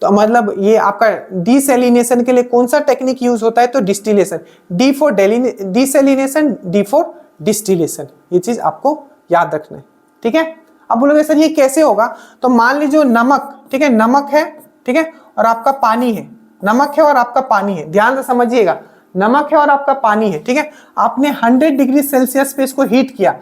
तो मतलब ये आपका डीसैलिनेशन के लिए कौन सा टेक्निक यूज होता है, तो distillation, D for desalination, D for distillation, ये चीज आपको याद रखना है। ठीक है, अब बोलोगे सर ये कैसे होगा, तो मान लीजिए नमक, ठीक है, नमक है, ठीक है, और आपका पानी है, नमक है और आपका पानी है, ध्यान से समझिएगा, नमक है और आपका पानी है। ठीक है, आपने 100 डिग्री सेल्सियस पे इसको हीट किया,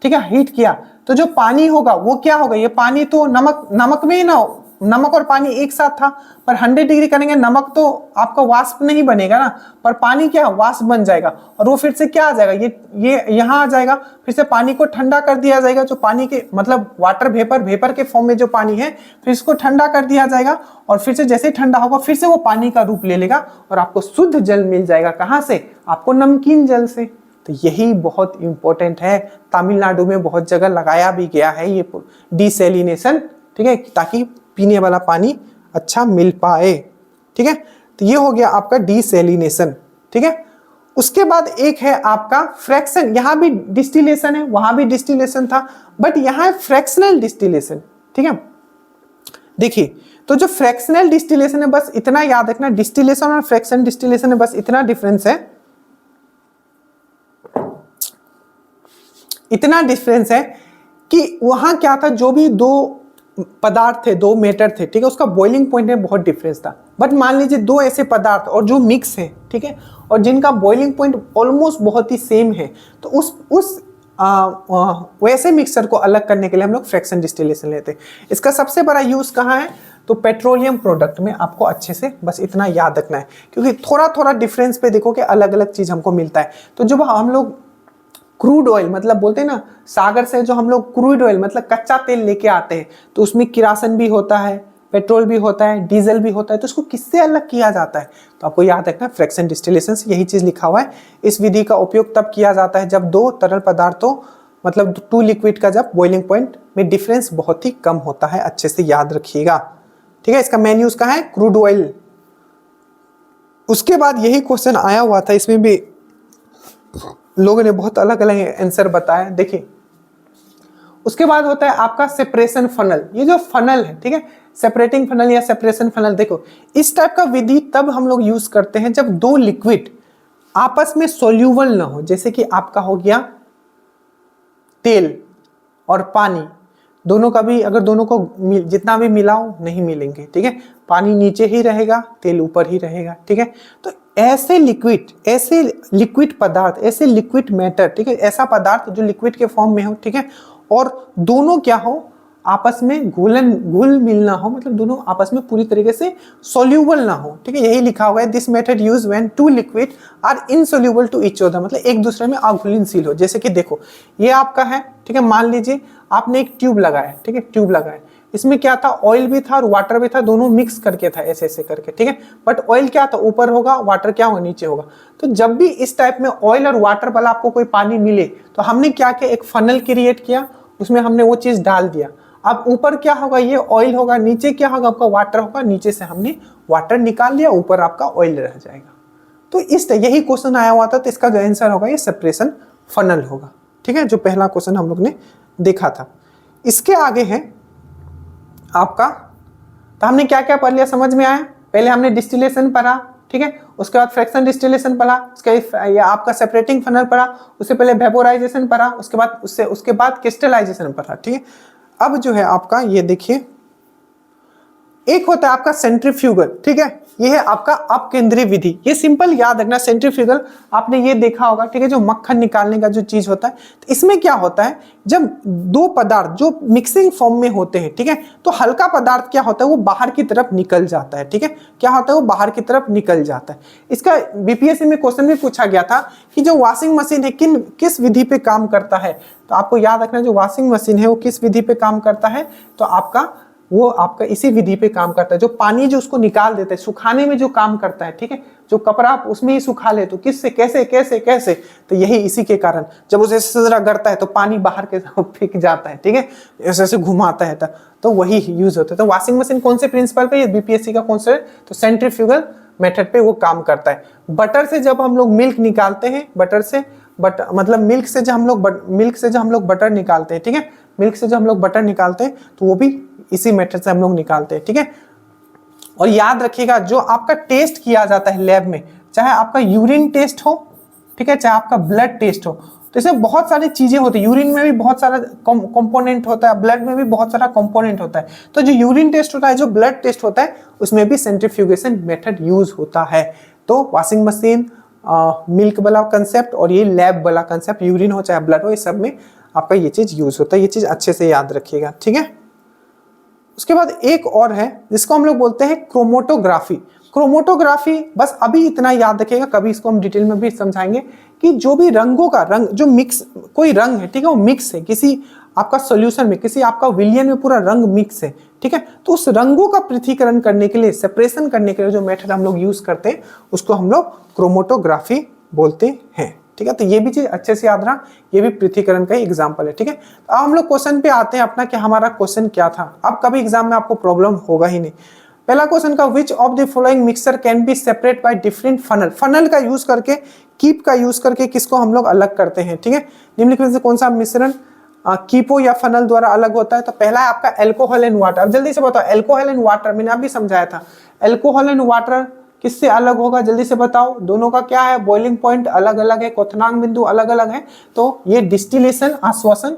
ठीक है, हीट किया, तो जो पानी होगा वो क्या होगा, ये पानी तो नमक में ही ना, नमक और पानी एक साथ था, पर 100 डिग्री करेंगे नमक तो आपका वाष्प नहीं बनेगा ना, पर पानी क्या वाष्प बन जाएगा, और वो फिर से क्या आ जाएगा, ये यहाँ आ जाएगा, फिर से पानी को ठंडा कर दिया जाएगा, जो पानी के मतलब वाटर वेपर के फॉर्म में जो पानी है, फिर इसको ठंडा कर दिया जाएगा, और फिर से जैसे ठंडा होगा फिर से वो पानी का रूप ले लेगा और आपको शुद्ध जल मिल जाएगा। कहाँ से, आपको नमकीन जल से। तो यही बहुत इंपॉर्टेंट है, तमिलनाडु में बहुत जगह लगाया भी गया है ये डीसैलिनेशन, ठीक है, ताकि पीने वाला पानी अच्छा मिल पाए। ठीक है, तो ये हो गया आपका डीसैलिनेशन। ठीक है, उसके बाद एक है आपका फ्रैक्शन, यहां भी डिस्टिलेशन है, वहां भी डिस्टिलेशन था, बट यहां है फ्रैक्शनल डिस्टिलेशन। ठीक है, देखिए तो जो फ्रैक्शनल डिस्टिलेशन है, बस इतना याद रखना, डिस्टिलेशन और फ्रैक्शन डिस्टिलेशन में बस इतना डिफरेंस है, इतना डिफरेंस है कि वहां क्या था, जो भी दो पदार्थ थे, दो मैटर थे, ठीक है, उसका बॉइलिंग पॉइंट में बहुत डिफरेंस था। बट मान लीजिए दो ऐसे पदार्थ और जो मिक्स है, ठीक है, और जिनका बॉइलिंग पॉइंट ऑलमोस्ट बहुत ही सेम है, तो उस वैसे मिक्सर को अलग करने के लिए हम लोग फ्रैक्शन डिस्टिलेशन लेते हैं। इसका सबसे बड़ा यूज कहाँ है, तो पेट्रोलियम प्रोडक्ट में। आपको अच्छे से बस इतना याद रखना है, क्योंकि थोड़ा थोड़ा डिफरेंस पे देखो कि अलग अलग चीज हमको मिलता है। तो जब हम लोग क्रूड ऑयल मतलब बोलते हैं ना, सागर से जो हम लोग क्रूड ऑयल मतलब कच्चा तेल लेके आते हैं, तो उसमें किरासन भी होता है, पेट्रोल भी होता है, डीजल भी होता है, तो उसको किससे अलग किया जाता है, तो आपको याद रखना फ्रैक्शन डिस्टिलेशन से यही चीज लिखा हुआ है। इस विधि का उपयोग तब किया जाता है जब दो तरल पदार्थों मतलब टू लिक्विड का जब बॉइलिंग पॉइंट में डिफरेंस बहुत ही कम होता है। अच्छे से याद रखिएगा। ठीक है, इसका मेन यूज कहाँ है, क्रूड ऑयल। उसके बाद यही क्वेश्चन आया हुआ था, इसमें भी लोगों ने बहुत अलग अलग आंसर बताया। देखिए, उसके बाद होता है आपका सेपरेशन फनल। ये जो फनल है, ठीक है, सेपरेटिंग फनल या सेपरेशन फनल, देखो इस टाइप का विधि तब हम लोग यूज करते हैं जब दो लिक्विड आपस में सोल्यूबल ना हो। जैसे कि आपका हो गया तेल और पानी, दोनों का भी अगर दोनों को जितना भी मिलाओ नहीं मिलेंगे, ठीक है, पानी नीचे ही रहेगा, तेल ऊपर ही रहेगा। ठीक है, तो ऐसे लिक्विड पदार्थ, ऐसे लिक्विड मैटर, ठीक है, ऐसा पदार्थ जो लिक्विड के फॉर्म में हो, ठीक है, और दोनों क्या हो, आपस में घुल मिल ना हो, मतलब दोनों आपस में पूरी तरीके से सोल्यूबल ना हो। ठीक है, यही लिखा हुआ है, this method use when two liquid are insoluble to each other, मतलब एक दूसरे में अघुलनशील हो। जैसे कि देखो ये आपका है, ठीक है, मान लीजिए आपने एक ट्यूब लगाया, ठीक है, ट्यूब लगाया, इसमें क्या था, ऑयल भी था और वाटर भी था, दोनों मिक्स करके था ऐसे ऐसे करके। ठीक है, बट ऑयल क्या था, ऊपर होगा, वाटर क्या होगा, नीचे होगा। तो जब भी इस टाइप में ऑयल और वाटर वाला आपको कोई पानी मिले, तो हमने क्या किया, एक फनल क्रिएट किया, उसमें हमने वो चीज डाल दिया। अब ऊपर क्या होगा, ये ऑयल होगा, नीचे क्या होगा, आपका वाटर होगा, नीचे से हमने वाटर निकाल लिया, ऊपर आपका ऑयल रह जाएगा। तो इस यही क्वेश्चन आया हुआ था, तो इसका जो आंसर होगा ये सेपरेशन फनल होगा। ठीक है, जो पहला क्वेश्चन हम लोग ने देखा था। इसके आगे है आपका, तो हमने क्या क्या पढ़ लिया समझ में आया? पहले हमने डिस्टिलेशन पढ़ा, ठीक है, उसके बाद फ्रैक्शन डिस्टिलेशन पढ़ा, उसके आपका सेपरेटिंग फनल पढ़ा, उससे पहले वेपोराइजेशन पढ़ा, उसके बाद क्रिस्टलाइजेशन पढ़ा। ठीक है, अब जो है आपका ये देखिए, एक होता है आपका सेंट्रीफ्यूगल, ठीक है, ये है आपका अपकेंद्रीय विधि। ये सिंपल याद रखना, सेंट्रीफ्यूगल आपने ये देखा होगा, ठीक है, जो मक्खन निकालने का जो चीज होता है। तो इसमें क्या होता है, जब दो पदार्थ जो मिक्सिंग फॉर्म में होते हैं, ठीक है, तो हल्का पदार्थ क्या होता है, वो बाहर की तरफ निकल जाता है। ठीक है, क्या होता है, वो बाहर की तरफ निकल जाता है। इसका बीपीएससी में क्वेश्चन भी पूछा गया था कि जो वॉशिंग मशीन है किस विधि पे काम करता है। तो आपको याद रखना, जो वॉशिंग मशीन है वो किस विधि पे काम करता है, तो वो आपका इसी विधि पे काम करता है। जो पानी जो उसको निकाल देता है, सुखाने में जो काम करता है, ठीक है, जो कपड़ा आप उसमें ही सुखा ले, तो किससे, कैसे कैसे कैसे, तो यही इसी के कारण, जब उसे जरा गड़ता है तो पानी बाहर के फेंक जाता है। ठीक है, ऐसे ऐसे घुमाता है, तो वही यूज होता है। तो वॉशिंग मशीन कौन से प्रिंसिपल पे, बीपीएससी का कौन सा, तो सेंट्रीफ्यूगल मेथड पे वो काम करता है। बटर से जब हम लोग मिल्क निकालते हैं, मतलब मिल्क से जब हम लोग बटर निकालते हैं, ठीक है, मिल्क से जब हम लोग बटर निकालते हैं, तो वो भी इसी मेथड से हम लोग निकालते हैं। ठीक है, और याद रखिएगा, जो आपका टेस्ट किया जाता है लैब में, चाहे आपका यूरिन टेस्ट हो, ठीक है, चाहे आपका ब्लड टेस्ट हो, तो इसमें बहुत सारी चीजें होती है। यूरिन में भी बहुत सारा कंपोनेंट होता है, ब्लड में भी बहुत सारा कंपोनेंट होता है। तो जो यूरिन टेस्ट होता है, जो ब्लड टेस्ट होता है, उसमें भी सेंट्रीफ्यूगेशन मेथड यूज होता है। तो वॉशिंग मशीन, मिल्क वाला कंसेप्ट और ये लैब वाला कंसेप्ट, यूरिन हो चाहे ब्लड हो, ये सब में आपका ये चीज यूज होता है। ये चीज अच्छे से याद रखिएगा। ठीक है, उसके बाद एक और है जिसको हम लोग बोलते हैं क्रोमोटोग्राफी। क्रोमोटोग्राफी बस अभी इतना याद रखिएगा, कभी इसको हम डिटेल में भी समझाएंगे कि जो भी रंगों का रंग, जो मिक्स कोई रंग है, ठीक है, वो मिक्स है किसी आपका सॉल्यूशन में, किसी आपका विलियन में पूरा रंग मिक्स है, ठीक है, तो उस रंगों का पृथक्करण करने के लिए, सेपरेशन करने के लिए जो मेथड हम लोग यूज करते हैं, उसको हम लोग क्रोमोटोग्राफी बोलते हैं। ठीक है, तो ये भी चीज अच्छे से याद रहा, ये भी पृथक्करण का एग्जांपल है। ठीक है, तो अब हम लोग क्वेश्चन पे आते हैं अपना कि हमारा क्वेश्चन क्या था। अब कभी एग्जाम में आपको प्रॉब्लम होगा ही नहीं। पहला क्वेश्चन का, which of the following mixture can be separate by different funnel. Funnel का यूज करके, कीप का यूज करके किसको हम लोग अलग करते हैं। ठीक है, निम्नलिखित में से कौन सा मिश्रण कीपो या फनल द्वारा अलग होता है। तो पहला है आपका एल्कोहल एंड वाटर। अब जल्दी से बताओ, एल्कोहल एंड वाटर मैंने अभी समझाया था, एल्कोहल एंड वाटर किससे अलग होगा, जल्दी से बताओ। दोनों का क्या है, बॉइलिंग पॉइंट अलग अलग है, क्वथनांक बिंदु अलग अलग है। तो ये डिस्टिलेशन आश्वासन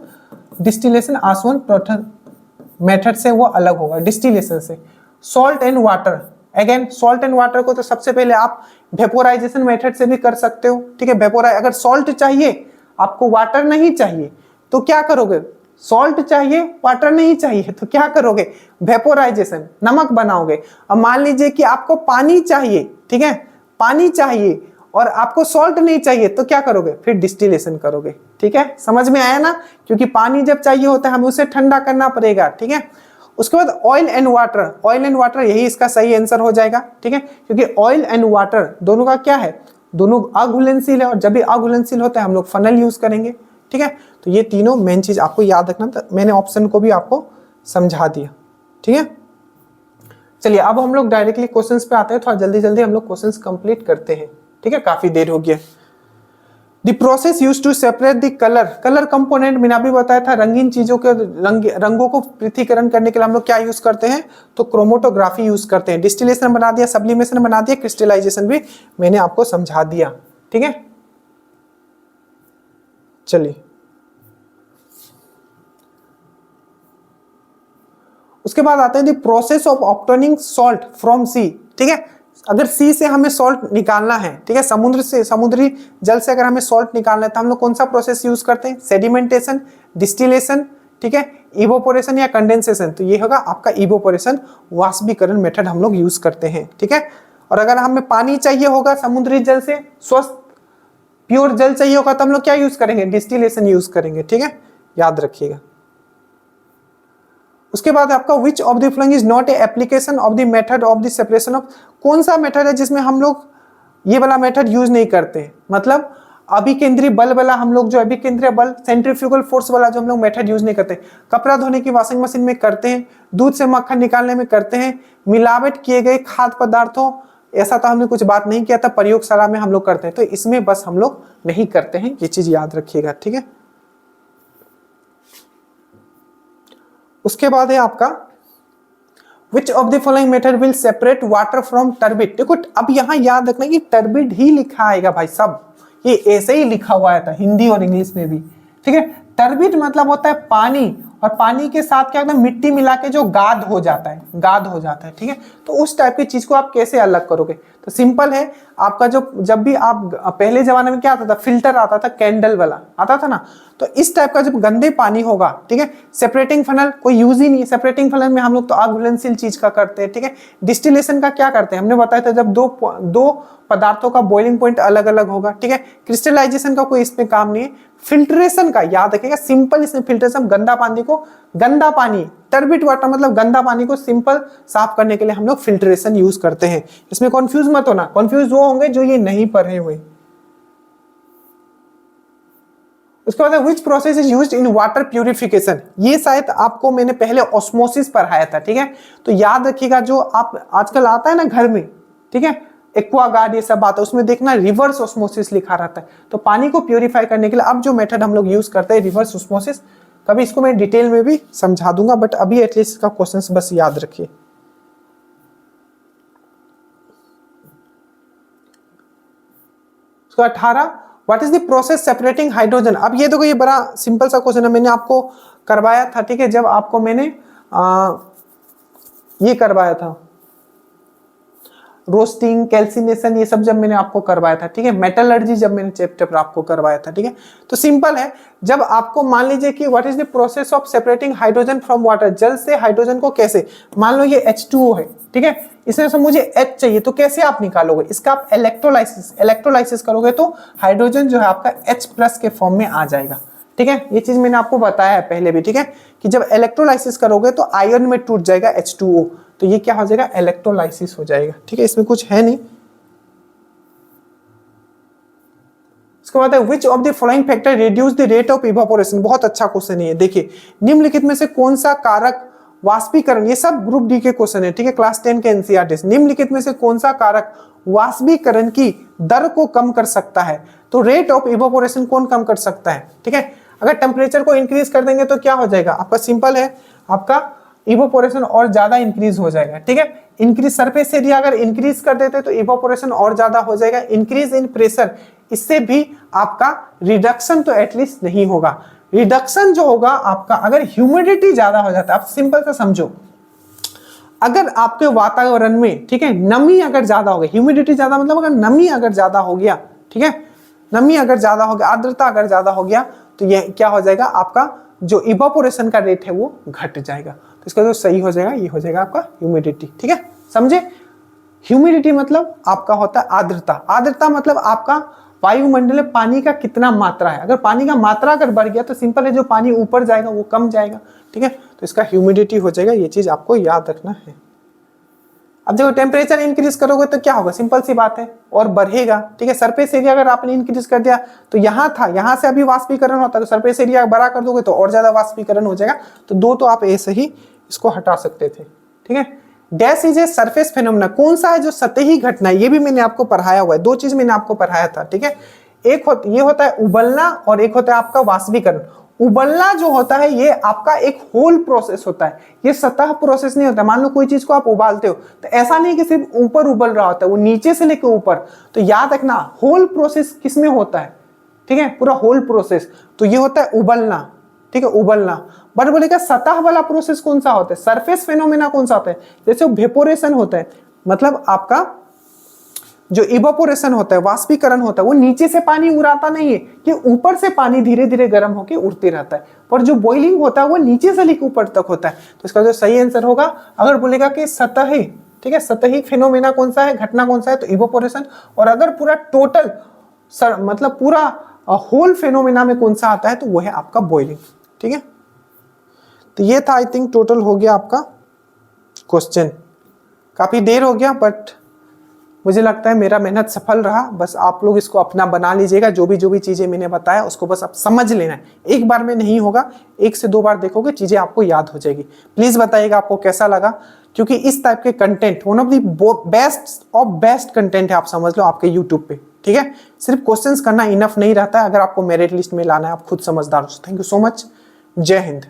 मेथड से वो अलग होगा, डिस्टिलेशन से। Salt and water, again salt and water को तो सबसे पहले आप वेपोराइजेशन मेथड से भी कर सकते हो। ठीक है, अगर सॉल्ट चाहिए आपको, वाटर नहीं चाहिए, तो क्या करोगे, सॉल्ट चाहिए वाटर नहीं चाहिए, तो क्या करोगे, वेपोराइजेशन, नमक बनाओगे। अब मान लीजिए कि आपको पानी चाहिए, ठीक है, पानी चाहिए और आपको सॉल्ट नहीं चाहिए, तो क्या करोगे, फिर डिस्टिलेशन करोगे। ठीक है, समझ में आया ना, क्योंकि पानी जब चाहिए होता है हमें उसे ठंडा करना पड़ेगा। ठीक है, उसके बाद ऑयल एंड वाटर, यही इसका सही आंसर हो जाएगा। ठीक है, क्योंकि ऑयल एंड वाटर दोनों का क्या है, दोनों अघुलनशील है, और जब भी अघुलनशील होता है हम लोग फनल यूज करेंगे। ठीक है, तो ये तीनों मेन चीज आपको याद रखना था, मैंने ऑप्शन को भी आपको समझा दिया। ठीक है, चलिए अब हम लोग डायरेक्टली क्वेश्चंस पे आते हैं, थोड़ा जल्दी जल्दी हम लोग क्वेश्चंस कंप्लीट करते हैं। ठीक है, काफी देर हो गया। The process use to separate the colour component, मैंने अभी बताया था, रंगीन चीजों के रंगों को पृथक्करण करने के लिए हम लोग क्या यूज करते हैं, तो क्रोमोटोग्राफी यूज करते हैं। डिस्टिलेशन बना दिया, सब्लिमेशन बना दिया, क्रिस्टलाइजेशन भी मैंने आपको समझा दिया। ठीक है, चलिए उसके बाद आते हैं the process of obtaining salt from sea. ठीक है, अगर सी से हमें सॉल्ट निकालना है, ठीक है, समुद्री जल से अगर हमें सॉल्ट निकालना है, तो हम लोग कौन सा प्रोसेस यूज करते हैं, सेडिमेंटेशन, डिस्टिलेशन, ठीक है, इवोपोरेशन या कंडेंसेशन। तो ये होगा आपका इवोपोरेशन, वाष्पीकरण मेथड हम लोग यूज करते हैं। ठीक है, और अगर हमें पानी चाहिए होगा समुद्री जल से, स्वस्थ प्योर जल चाहिए होगा, तो हम लोग क्या यूज करेंगे, डिस्टिलेशन यूज करेंगे। ठीक है, याद रखिएगा। उसके बाद आपका which of the following is not a application of the method of the separation of, कौन सा मेथड है जिसमें हम लोग ये वाला मेथड यूज नहीं करते। मतलब अभिकेंद्रीय बल वाला हम लोग जो अभिकेंद्रीय बल सेंट्रीफ्यूगल फोर्स वाला जो हम लोग मेथड यूज नहीं करते, कपड़ा धोने की वॉशिंग मशीन में करते हैं, दूध से मक्खन निकालने में करते हैं, मिलावट किए गए खाद्य पदार्थों ऐसा तो हमने कुछ बात नहीं किया था, प्रयोगशाला में हम लोग करते हैं, तो इसमें बस हम लोग नहीं करते हैं, ये चीज याद रखिएगा, ठीक है। उसके बाद है आपका Which of the following method will separate water from turbid? देखो अब यहाँ याद रखना कि टर्बिड ही लिखा आएगा भाई, सब ये ऐसे ही लिखा हुआ था हिंदी और इंग्लिश में भी, ठीक है। टर्बिड मतलब होता है पानी, और पानी के साथ क्या होता है, मिट्टी मिला के जो गाद हो जाता है, गाद हो जाता है, ठीक है। तो उस टाइप की चीज को आप कैसे अलग करोगे, तो सिंपल है आपका, जो जब भी आप पहले जमाने में क्या आता था, फिल्टर आता था, कैंडल वाला आता था ना, तो इस टाइप का जब गंदे पानी होगा, ठीक है, सेपरेटिंग फनल कोई यूज ही नहीं, सेपरेटिंग फनल में हम लोग तो अघुलनशील चीज का करते हैं, ठीक है। डिस्टिलेशन का क्या करते हैं, हमने बताया था, जब दो पदार्थों का बॉइलिंग पॉइंट अलग अलग होगा, ठीक है। क्रिस्टलाइजेशन का कोई इसमें काम नहीं है। फिल्ट्रेशन का याद रखिएगा, सिंपल इसमें फिल्ट्रेशन, गंदा पानी टर्बिड वाटर मतलब गंदा पानी को सिंपल साफ करने के लिए हम लोग फिल्ट्रेशन यूज करते हैं। इसमें कंफ्यूज मत होना, कंफ्यूज वो होंगे जो ये नहीं पढ़े हुए। उसके बाद which process is used in water purification, ये शायद आपको मैंने पहले ऑस्मोसिस पढ़ाया था, ठीक है। तो याद रखिएगा, जो आप आजकल आता है ना घर में, ठीक है, एक्वागार्ड ये सब बात है, उसमें देखना रिवर्स ऑस्मोसिस लिखा रहता है। तो पानी को प्यूरिफाई करने के लिए अब जो मेथड हम लोग यूज करते हैं रिवर्स ऑस्मोसिस, कभी इसको मैं डिटेल में भी समझा दूंगा, बट अभी एटलीस्ट इसका क्वेश्चंस बस याद रखिए। उसका 18 what is the process separating hydrogen. अब ये देखो, ये बड़ा सिंपल सा क्वेश्चन है, मैंने आपको करवाया था, ठीक है, जब आपको मैंने ये करवाया था रोस्टिंग, कैल्सिनेशन, ये सब जब मैंने आपको करवाया था, ठीक है, मेटलर्जी जब मैंने चैप्टर आपको करवाया था, ठीक है। तो सिंपल है, जब आपको मान लीजिए कि what is the process of separating hydrogen from water, जल से हाइड्रोजन को कैसे, मान लो ये H2O है, ठीक है, इसमें से मुझे H चाहिए, तो कैसे आप निकालोगे, इसका आप इलेक्ट्रोलाइसिस करोगे तो हाइड्रोजन जो है आपका H+ के फॉर्म में आ जाएगा, ठीक है। ये चीज मैंने आपको बताया है पहले भी, ठीक है, कि जब इलेक्ट्रोलाइसिस करोगे तो आयन में टूट जाएगा H2O, तो ये क्या हो जाएगा, इलेक्ट्रोलाइसिस हो जाएगा, ठीक है, इसमें कुछ है नहीं। इसके बाद है which of the following factor reduce the rate of evaporation, बहुत अच्छा क्वेश्चन है ये, देखिए निम्नलिखित में से कौन सा कारक वाष्पीकरण, ये सब ग्रुप डी के क्वेश्चन है, ठीक है, क्लास 10 के एनसीईआरटी, निम्नलिखित में से कौन सा कारक वाष्पीकरण की दर को कम कर सकता है, तो रेट ऑफ इवापोरेशन कौन कम कर सकता है, ठीक है। अगर टेम्परेचर को इंक्रीज कर देंगे तो क्या हो जाएगा, आपका सिंपल है, आपका इवापोरेशन और ज्यादा इंक्रीज हो जाएगा, ठीक है। इंक्रीज सरफेस एरिया अगर इंक्रीज कर देते तो इवापोरेशन और ज्यादा हो जाएगा। इंक्रीज इन प्रेशर, इससे भी आपका रिडक्शन तो एटलीस्ट नहीं होगा। रिडक्शन जो होगा आपका, अगर ह्यूमिडिटी ज्यादा हो जाता है, आप सिंपल सा समझो, अगर आपके वातावरण में, ठीक है, नमी अगर ज्यादा हो गई, ह्यूमिडिटी ज्यादा मतलब अगर नमी अगर ज्यादा हो गया, ठीक है, नमी अगर ज्यादा हो गया, आर्द्रता अगर ज्यादा हो गया, तो ये क्या हो जाएगा, आपका जो इवापोरेशन का रेट है वो घट जाएगा। तो इसका जो सही हो जाएगा, ये हो जाएगा आपका ह्यूमिडिटी, ठीक है, समझे। ह्यूमिडिटी मतलब आपका होता है आर्द्रता, आर्द्रता मतलब आपका वायुमंडल में पानी का कितना मात्रा है, अगर पानी का मात्रा अगर बढ़ गया तो सिंपल है, जो पानी ऊपर जाएगा वो कम जाएगा, ठीक है, तो इसका ह्यूमिडिटी हो जाएगा, ये चीज आपको याद रखना है। अब देखो टेम्परेचर इंक्रीज करोगे तो क्या होगा, सिंपल सी बात है, और बढ़ेगा, ठीक है। सरफेस एरिया अगर आपने इंक्रीज कर दिया तो यहाँ था, यहाँ से अभी वाष्पीकरण होता है, तो सरफेस एरिया बड़ा कर दोगे तो और ज्यादा वाष्पीकरण हो जाएगा, तो दो तो आप ऐसे ही इसको हटा सकते थे, ठीक है। Dash is a surface phenomena, कौन सा है जो सतही घटना है, ये भी मैंने आपको पढ़ाया हुआ है, दो चीज मैंने आपको पढ़ाया था, ठीक है। एक ये होता है उबलना और एक होता है आपका वाष्पीकरण। उबलना जो होता है ये आपका एक होल प्रोसेस होता है, ये सतह प्रोसेस नहीं होता। मान लो कोई चीज को आप उबालते हो तो ऐसा नहीं कि सिर्फ ऊपर उबल रहा होता है, वो नीचे से लेकर ऊपर, तो याद रखना होल प्रोसेस किसमें होता है, ठीक है, पूरा होल प्रोसेस, तो ये होता है उबलना, ठीक है, उबलना। बट बोलेगा सतह वाला प्रोसेस कौन सा होता है, सरफेस फेनोमेना कौन सा होता है, जैसे वेपोरेशन होता है, मतलब आपका जो इवापोरेशन होता है, वाष्पीकरण होता है, वो नीचे से पानी उड़ाता नहीं है, ये ऊपर से पानी धीरे धीरे गर्म होकर उड़ते रहता है, पर जो बॉइलिंग होता है वो नीचे से लेकर ऊपर तक होता है। तो इसका जो सही आंसर होगा, अगर बोलेगा कि सतही, ठीक है, सतही फेनोमेना कौन सा है, घटना कौन सा है, तो इवापोरेशन। और अगर पूरा टोटल मतलब पूरा होल फेनोमेना में कौन सा आता है, तो वो है आपका बॉइलिंग, ठीक है। तो ये था, आई थिंक टोटल हो गया आपका क्वेश्चन, काफी देर हो गया बट मुझे लगता है मेरा मेहनत सफल रहा। बस आप लोग इसको अपना बना लीजिएगा, जो भी चीज़ें मैंने बताया उसको बस आप समझ लेना है। एक बार में नहीं होगा, 1 से 2 बार देखोगे चीज़ें आपको याद हो जाएगी। प्लीज़ बताइएगा आपको कैसा लगा, क्योंकि इस टाइप के content one of the best of best content है, आप समझ लो आपके यूट्यूब पे। ठीक है, सिर्फ क्वेश्चंस करना इनफ नहीं रहता है, अगर आपको मेरिट लिस्ट में लाना है। आप खुद समझदार हो। Thank you so much. जय हिंद।